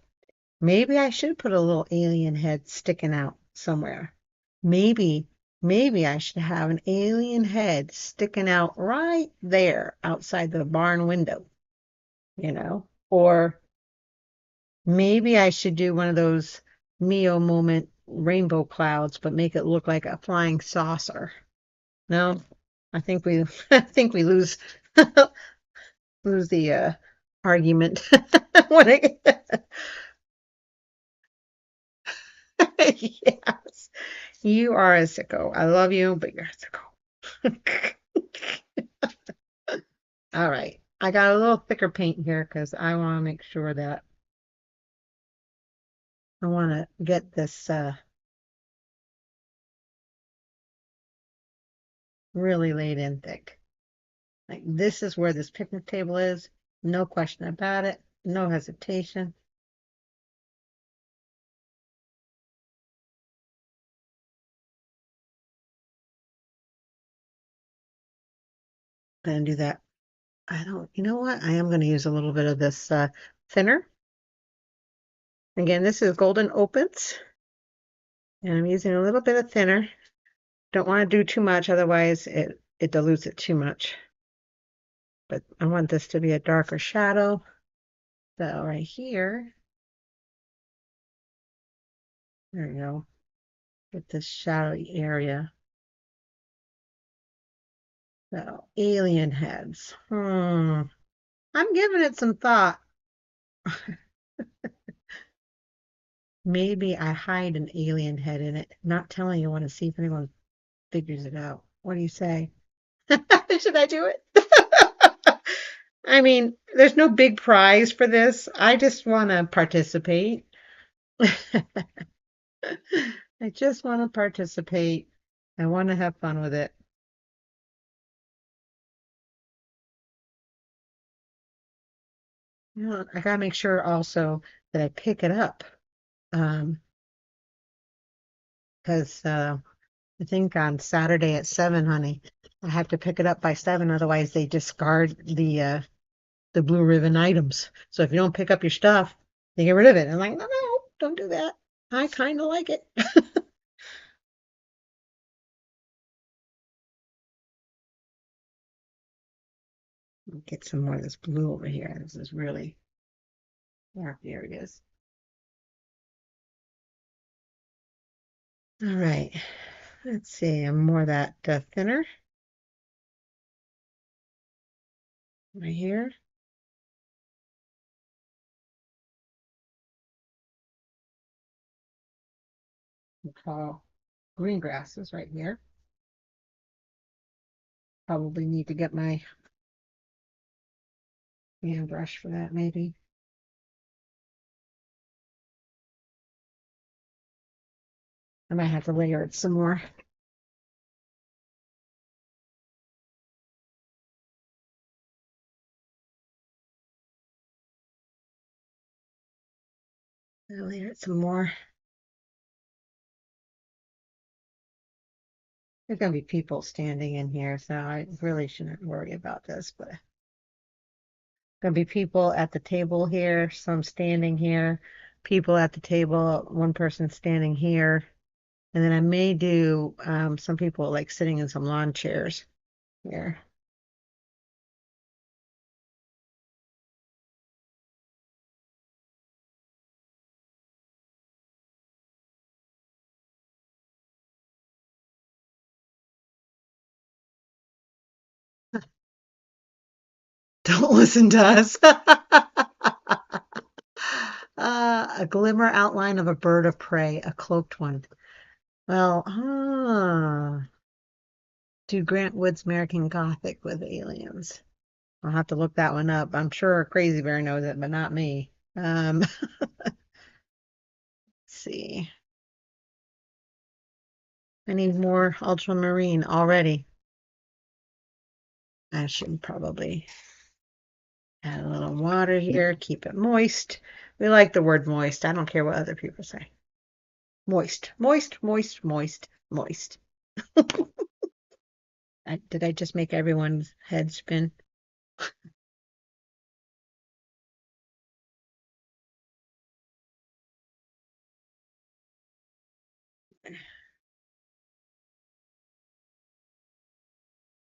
maybe I should put a little alien head sticking out somewhere. Maybe, maybe I should have an alien head sticking out right there outside the barn window, or maybe I should do one of those Mio moment rainbow clouds, but make it look like a flying saucer. No, I think we, I think we lose lose the argument when yes, you are a sicko. I love you, but you're a sicko. All right, I got a little thicker paint here because I want to make sure that I want to get this really laid in thick. Like this is where this picnic table is. No question about it. No hesitation. Gonna do that. I don't, you know what? I am gonna use a little bit of this thinner. Again, this is Golden Opens, and I'm using a little bit of thinner. Don't want to do too much, otherwise it dilutes it too much. But I want this to be a darker shadow. So right here, there we go. Get this shadowy area. So alien heads. I'm giving it some thought. Maybe I hide an alien head in it. Not telling you. I want to see if anyone figures it out. What do you say? Should I do it? I mean, there's no big prize for this. I just want to participate. I just want to participate. I want to have fun with it. I gotta make sure also that I pick it up. Because I think on Saturday at 7, honey, I have to pick it up by 7, otherwise they discard the blue ribbon items. So if you don't pick up your stuff, they get rid of it. I'm like, no, no, don't do that. I kind of like it. Get some more of this blue over here. This is really, yeah, there it is. All right, let's see. I'm more that thinner right here. We call green grasses right here. Probably need to get my hand brush for that, maybe. I might have to layer it some more. I'll layer it some more. There's gonna be people standing in here, so I really shouldn't worry about this, but gonna be people at the table here, some standing here, people at the table, one person standing here, and then I may do some people like sitting in some lawn chairs here. Don't listen to us. a glimmer outline of a bird of prey, a cloaked one. Well, do Grant Wood's American Gothic with aliens. I'll have to look that one up. I'm sure Crazy Bear knows it, but not me. Let's see. I need more ultramarine already. I should probably add a little water here, keep it moist. We like the word moist. I don't care what other people say. Moist, moist, moist, moist, moist. Did I just make everyone's head spin?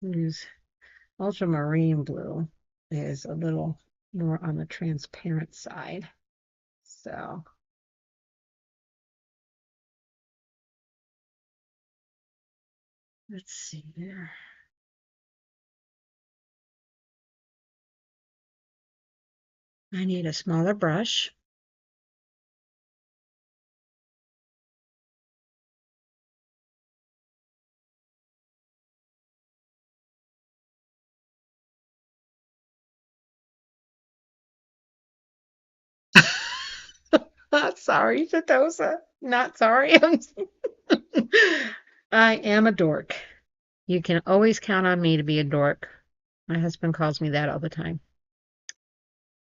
Use ultramarine blue is a little more on the transparent side. So let's see there. I need a smaller brush. Not sorry, Shatosa. Not sorry. I am a dork. You can always count on me to be a dork. My husband calls me that all the time.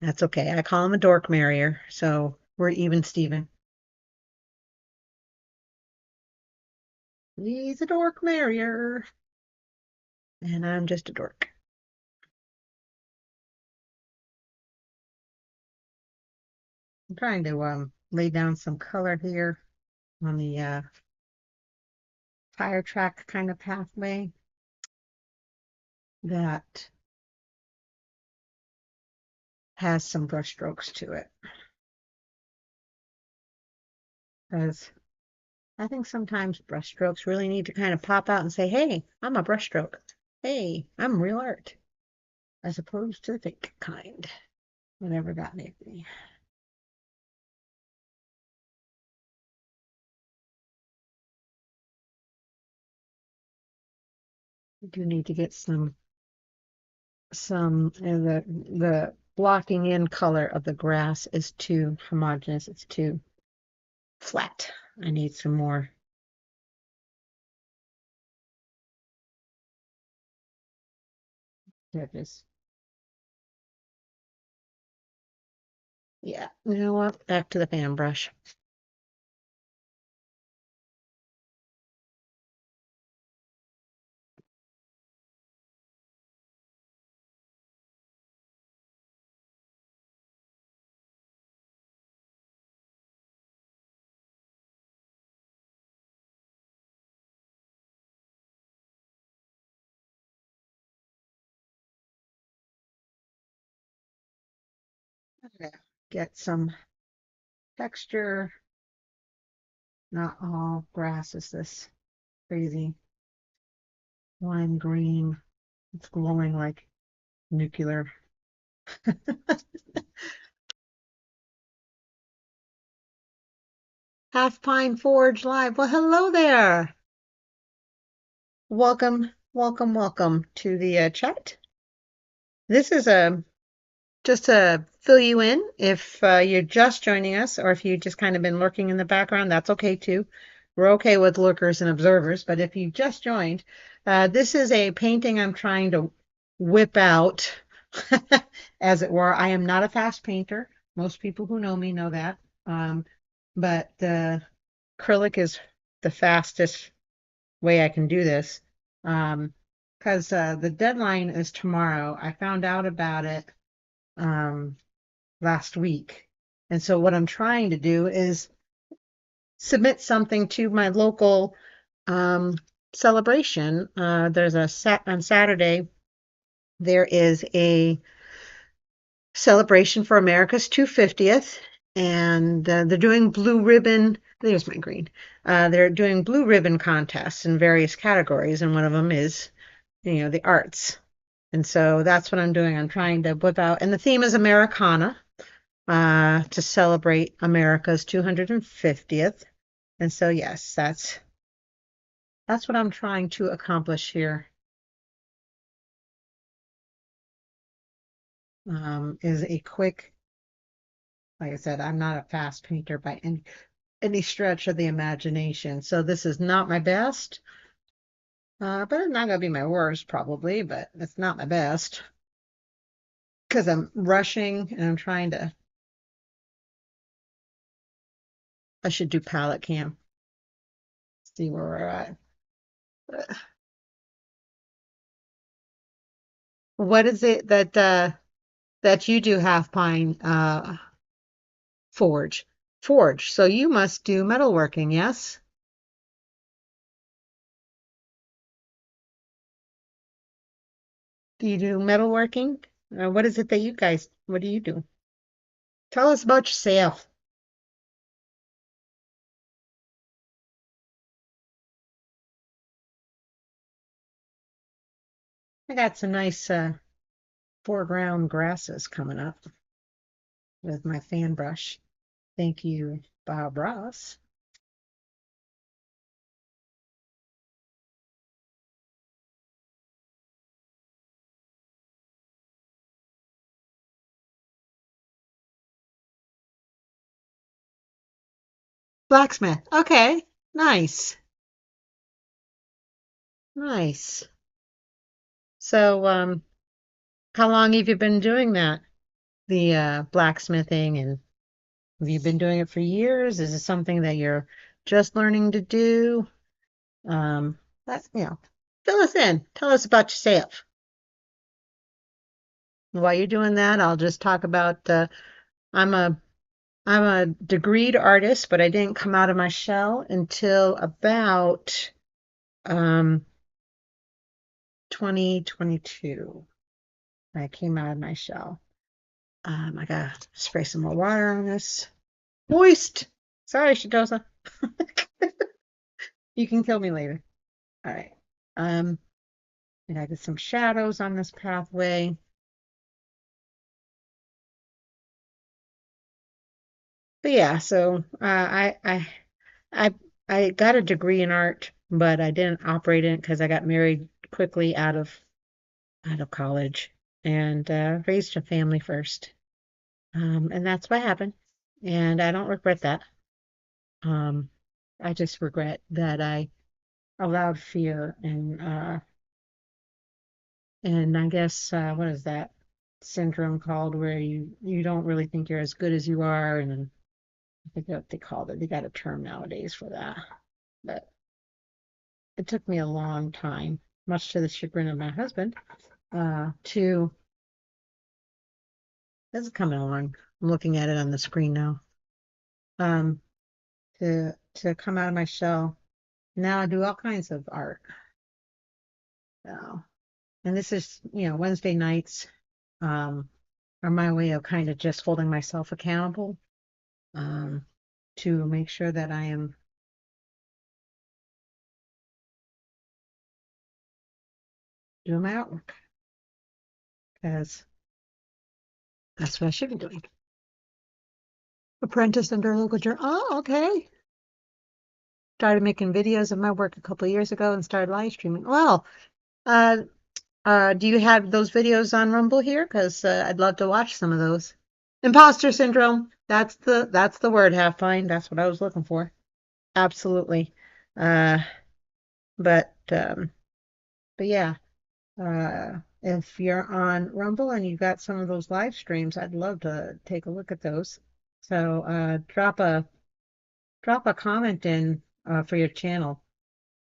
That's okay. I call him a dork marrier, so we're even Steven. He's a dork marrier, and I'm just a dork. I'm trying to lay down some color here on the tire track kind of pathway that has some brush strokes to it. Because I think sometimes brush strokes really need to kind of pop out and say, hey, I'm a brush stroke. Hey, I'm real art. As opposed to the fake kind. Whatever that may be. I do need to get some the blocking in color of the grass is too homogeneous. It's too flat. I need some more. Edges. Yeah, you know what? Back to the fan brush. Okay. Get some texture. Not all grass is this crazy lime green. It's glowing like nuclear. Half Pine Forge Live. Well, hello there. Welcome, welcome, welcome to the chat. This is just to fill you in. If you're just joining us, or if you just kind of been lurking in the background, that's okay too. We're okay with lurkers and observers. But if you just joined, this is a painting I'm trying to whip out, as it were. I am not a fast painter. Most people who know me know that. But the acrylic is the fastest way I can do this. Because the deadline is tomorrow. I found out about it last week. And so what I'm trying to do is submit something to my local celebration. There's on Saturday, there is a celebration for America's 250th, and they're doing blue ribbon. There's my green. They're doing blue ribbon contests in various categories, and one of them is, the arts. And so that's what I'm doing. I'm trying to whip out, and the theme is Americana. to celebrate America's 250th. And so, yes, that's what I'm trying to accomplish here. Is a quick, like I said, I'm not a fast painter by any stretch of the imagination. So this is not my best, but it's not going to be my worst probably, but it's not my best because I'm rushing and I'm trying to, I should do palette cam, see where we're at. What is it that you do half pine forge? Forge. So you must do metalworking, yes? Do you do metalworking? What is it that you guys, what do you do? Tell us about yourself. I got some nice foreground grasses coming up with my fan brush. Thank you, Bob Ross. Blacksmith. Okay. Nice. Nice. So, how long have you been doing that? The blacksmithing, and have you been doing it for years? Is it something that you're just learning to do? That's, fill us in. Tell us about yourself. While you're doing that, I'll just talk about I'm a I'm a degreed artist, but I didn't come out of my shell until about um 2022. I came out of my shell. I gotta spray some more water on this. Moist. Sorry, Shadosa. You can kill me later. All right. Um, and I did some shadows on this pathway. But yeah, so I I got a degree in art, but I didn't operate in it because I got married quickly out of college and raised a family first. And that's what happened. And I don't regret that. Um, I just regret that I allowed fear and I guess what is that syndrome called where you don't really think you're as good as you are, and I think what they called it. They got a term nowadays for that. But it took me a long time, much to the chagrin of my husband, to this is coming along. I'm looking at it on the screen now. Um, to come out of my shell. Now I do all kinds of art. So, and this is, Wednesday nights um, are my way of kind of just holding myself accountable um, to make sure that I am doing my artwork because that's what I should be doing. Apprentice under a local journal. Oh, okay. Started making videos of my work a couple of years ago and started live streaming. Well, uh, do you have those videos on Rumble here? Because I'd love to watch some of those. Imposter syndrome. That's the word, half fine. That's what I was looking for. Absolutely. Uh, but yeah. If you're on Rumble and you've got some of those live streams, I'd love to take a look at those. So drop a comment in for your channel.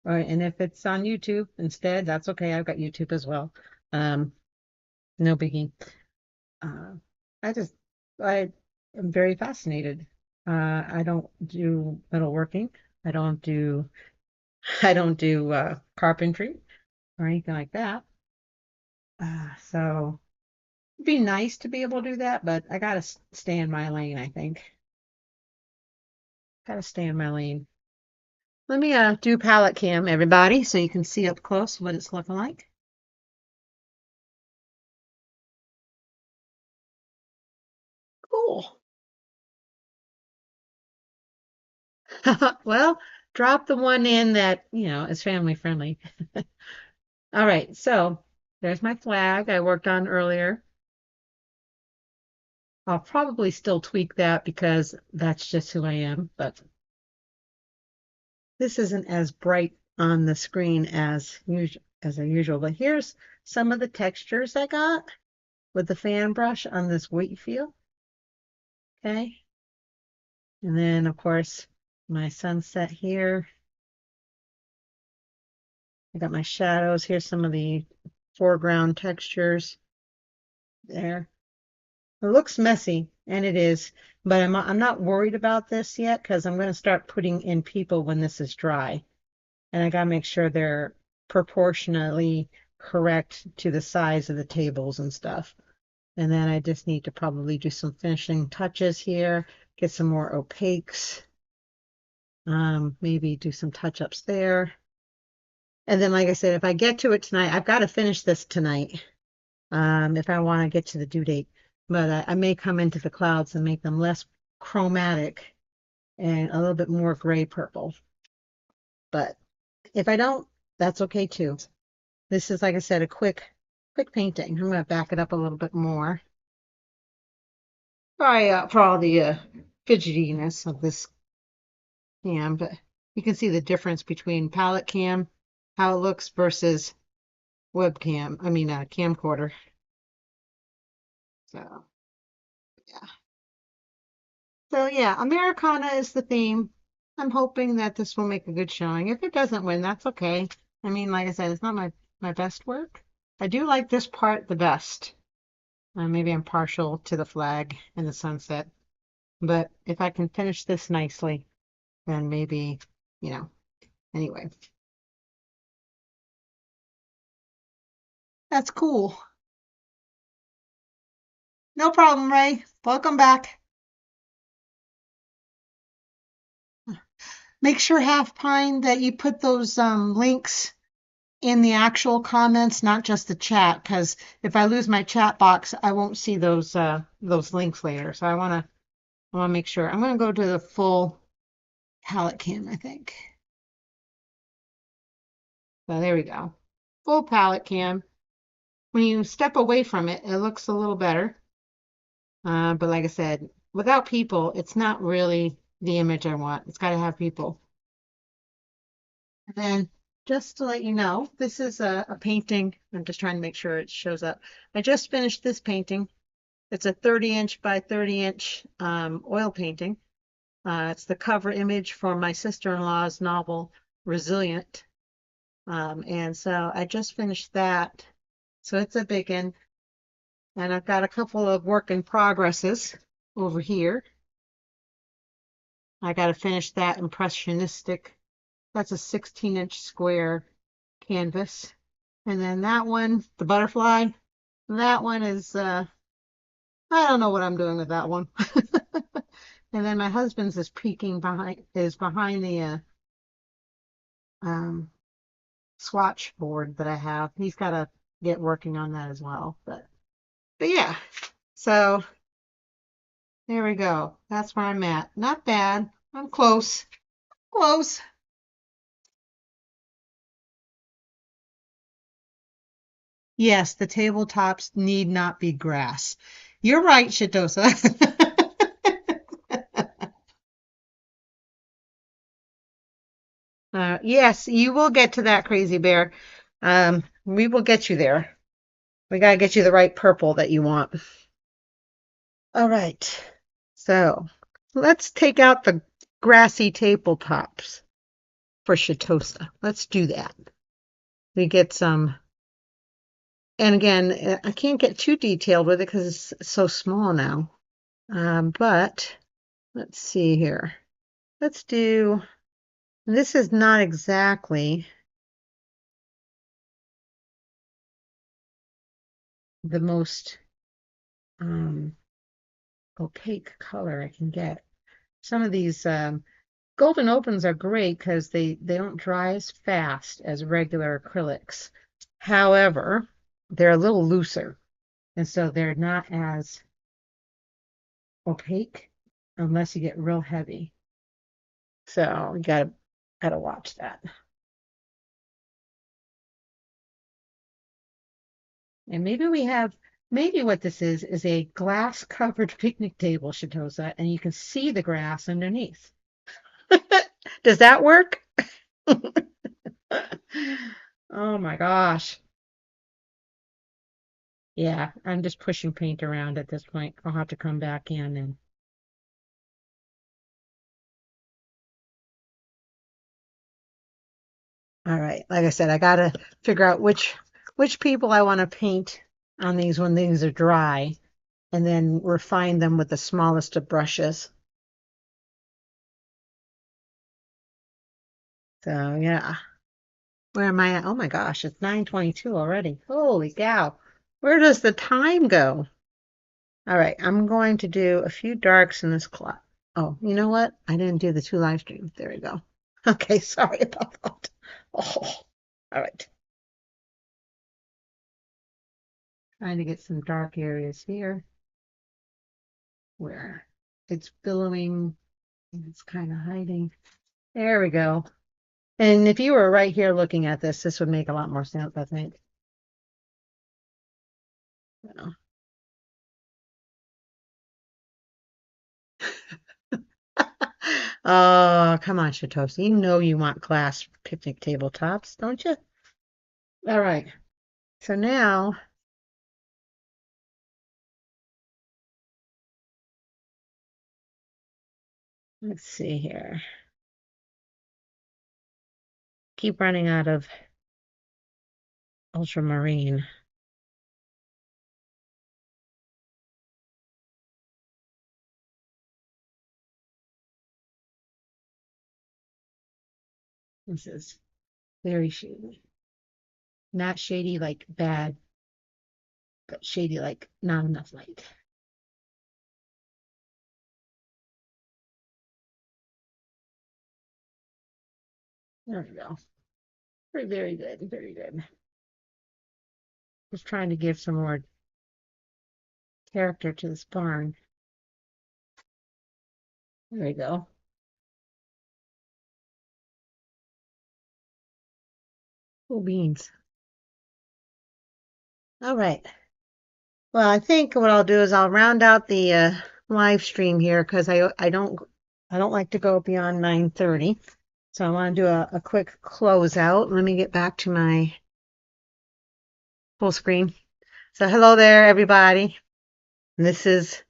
And if it's on YouTube instead, that's okay. I've got YouTube as well. Um, no biggie. Uh, I am very fascinated. I don't do metalworking. I don't do I don't do carpentry or anything like that. So it'd be nice to be able to do that, but I gotta stay in my lane, I think. Gotta stay in my lane. Let me do palette cam, everybody, so you can see up close what it's looking like. Cool. Well, drop the one in that, is family friendly. All right, so there's my flag I worked on earlier. I'll probably still tweak that because that's just who I am, but this isn't as bright on the screen as usual. But here's some of the textures I got with the fan brush on this wheat field. Okay. And then of course my sunset here. I got my shadows. Here's some of the foreground textures there. It looks messy, and it is, but I'm not worried about this yet because I'm going to start putting in people when this is dry. And I got to make sure they're proportionately correct to the size of the tables and stuff. And then I just need to probably do some finishing touches here, get some more opaques, maybe do some touch-ups there. And then, like I said, if I get to it tonight, I've got to finish this tonight, if I want to get to the due date. But I may come into the clouds and make them less chromatic and a little bit more gray purple. But if I don't, that's okay too. This is, like I said, a quick painting. I'm going to back it up a little bit more. Sorry for all the fidgetiness of this cam, but you can see the difference between palette cam, how it looks versus webcam, camcorder. So, yeah. So, yeah, Americana is the theme. I'm hoping that this will make a good showing. If it doesn't win, that's okay. Like I said, it's not my best work. I do like this part the best. Maybe I'm partial to the flag and the sunset. But if I can finish this nicely, then maybe, anyway. That's cool. No problem, Ray. Welcome back. Make sure, Half Pine, that you put those links in the actual comments, not just the chat, because if I lose my chat box, I won't see those links later. So I wanna make sure. I'm gonna go to the full palette cam, I think. So there we go. Full palette cam. When you step away from it, it looks a little better. But like I said, without people, it's not really the image I want. It's got to have people. And then just to let you know, this is a painting. I'm just trying to make sure it shows up. I just finished this painting. It's a 30-inch by 30-inch oil painting. It's the cover image for my sister-in-law's novel, Resilient. And so I just finished that. So it's a big one. And I've got a couple of work in progresses over here. I got to finish that impressionistic. That's a 16-inch square canvas. And then that one, the butterfly, that one is, I don't know what I'm doing with that one. And then my husband's is behind the um, swatch board that I have. He's got to get working on that as well. But yeah, so there we go. That's where I'm at. Not bad. I'm close. Close. Yes, the tabletops need not be grass. You're right, Shitosa. Yes, you will get to that, Crazy Bear. We will get you there. We gotta get you the right purple that you want. All right. So let's take out the grassy tabletops for Shitosa. Let's do that. We get some, and again, I can't get too detailed with it because it's so small now. But let's see here. Let's do, this is not exactly the most opaque color I can get. Some of these golden opens are great because they don't dry as fast as regular acrylics. However, they're a little looser, and so they're not as opaque unless you get real heavy. So you gotta watch that. And maybe what this is a glass covered picnic table, Shatosa, and you can see the grass underneath. Does that work? Oh my gosh. Yeah, I'm just pushing paint around at this point. I'll have to come back in and all right. Like I said, I gotta figure out which people I want to paint on these when these are dry, and then refine them with the smallest of brushes. So yeah. Where am I at? Oh my gosh, it's 9:22 already. Holy cow. Where does the time go? All right, I'm going to do a few darks in this clock. Oh, you know what? I didn't do the two live streams. There we go. Okay, sorry about that. Oh, all right. Trying to get some dark areas here where it's billowing and it's kind of hiding. There we go. And if you were right here looking at this would make a lot more sense, I think. So. Oh, come on, Shatoshi. You know you want glass picnic tabletops, don't you? All right. So now, let's see here. Keep running out of ultramarine. This is very shady. Not shady like bad, but shady like not enough light. There we go. Very good. Very good. Just trying to give some more character to this barn. There we go. Cool beans. All right. Well, I think what I'll do is I'll round out the live stream here because I don't like to go beyond 9:30. So I want to do a quick closeout. Let me get back to my full screen. So hello there, everybody. This is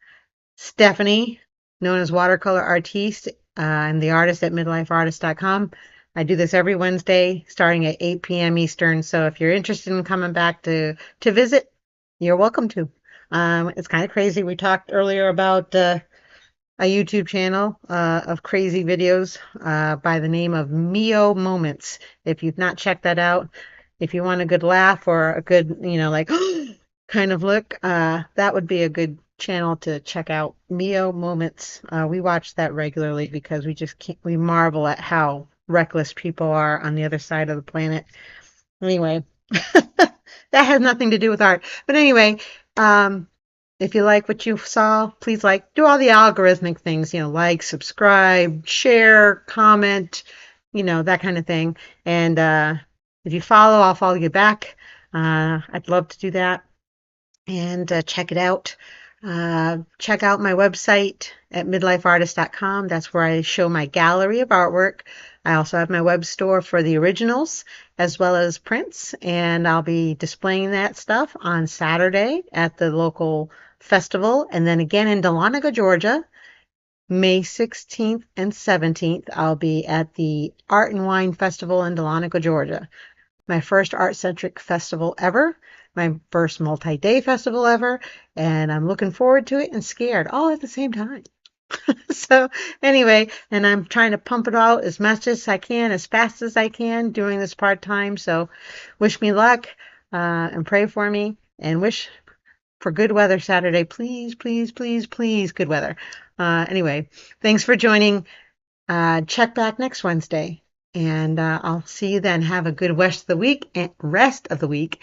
Stephanie, known as Watercolor Artiste. I'm the artist at midlifeartist.com. I do this every Wednesday starting at 8 p.m. Eastern. So if you're interested in coming back to visit, you're welcome to. It's kind of crazy. We talked earlier about a YouTube channel of crazy videos by the name of Mio Moments. If you've not checked that out, if you want a good laugh or a good, like kind of look, that would be a good channel to check out. Mio Moments. We watch that regularly because we just can't, we marvel at how reckless people are on the other side of the planet. Anyway, that has nothing to do with art. But anyway, if you like what you saw, please do all the algorithmic things, like, subscribe, share, comment, that kind of thing. And if you follow, I'll follow you back. I'd love to do that. And check it out. Check out my website at midlifeartist.com. That's where I show my gallery of artwork. I also have my web store for the originals as well as prints, and I'll be displaying that stuff on Saturday at the local festival, and then again in Dahlonega, Georgia, May 16th and 17th. I'll be at the Art and Wine Festival in Dahlonega, Georgia. My first art-centric festival ever, my first multi-day festival ever, and I'm looking forward to it and scared all at the same time. So anyway, and I'm trying to pump it out as much as I can, as fast as I can, doing this part-time. So wish me luck and pray for me and wish for good weather Saturday. Please, please, please, please, good weather. Anyway, thanks for joining. Check back next Wednesday. And I'll see you then. Have a good rest of the week.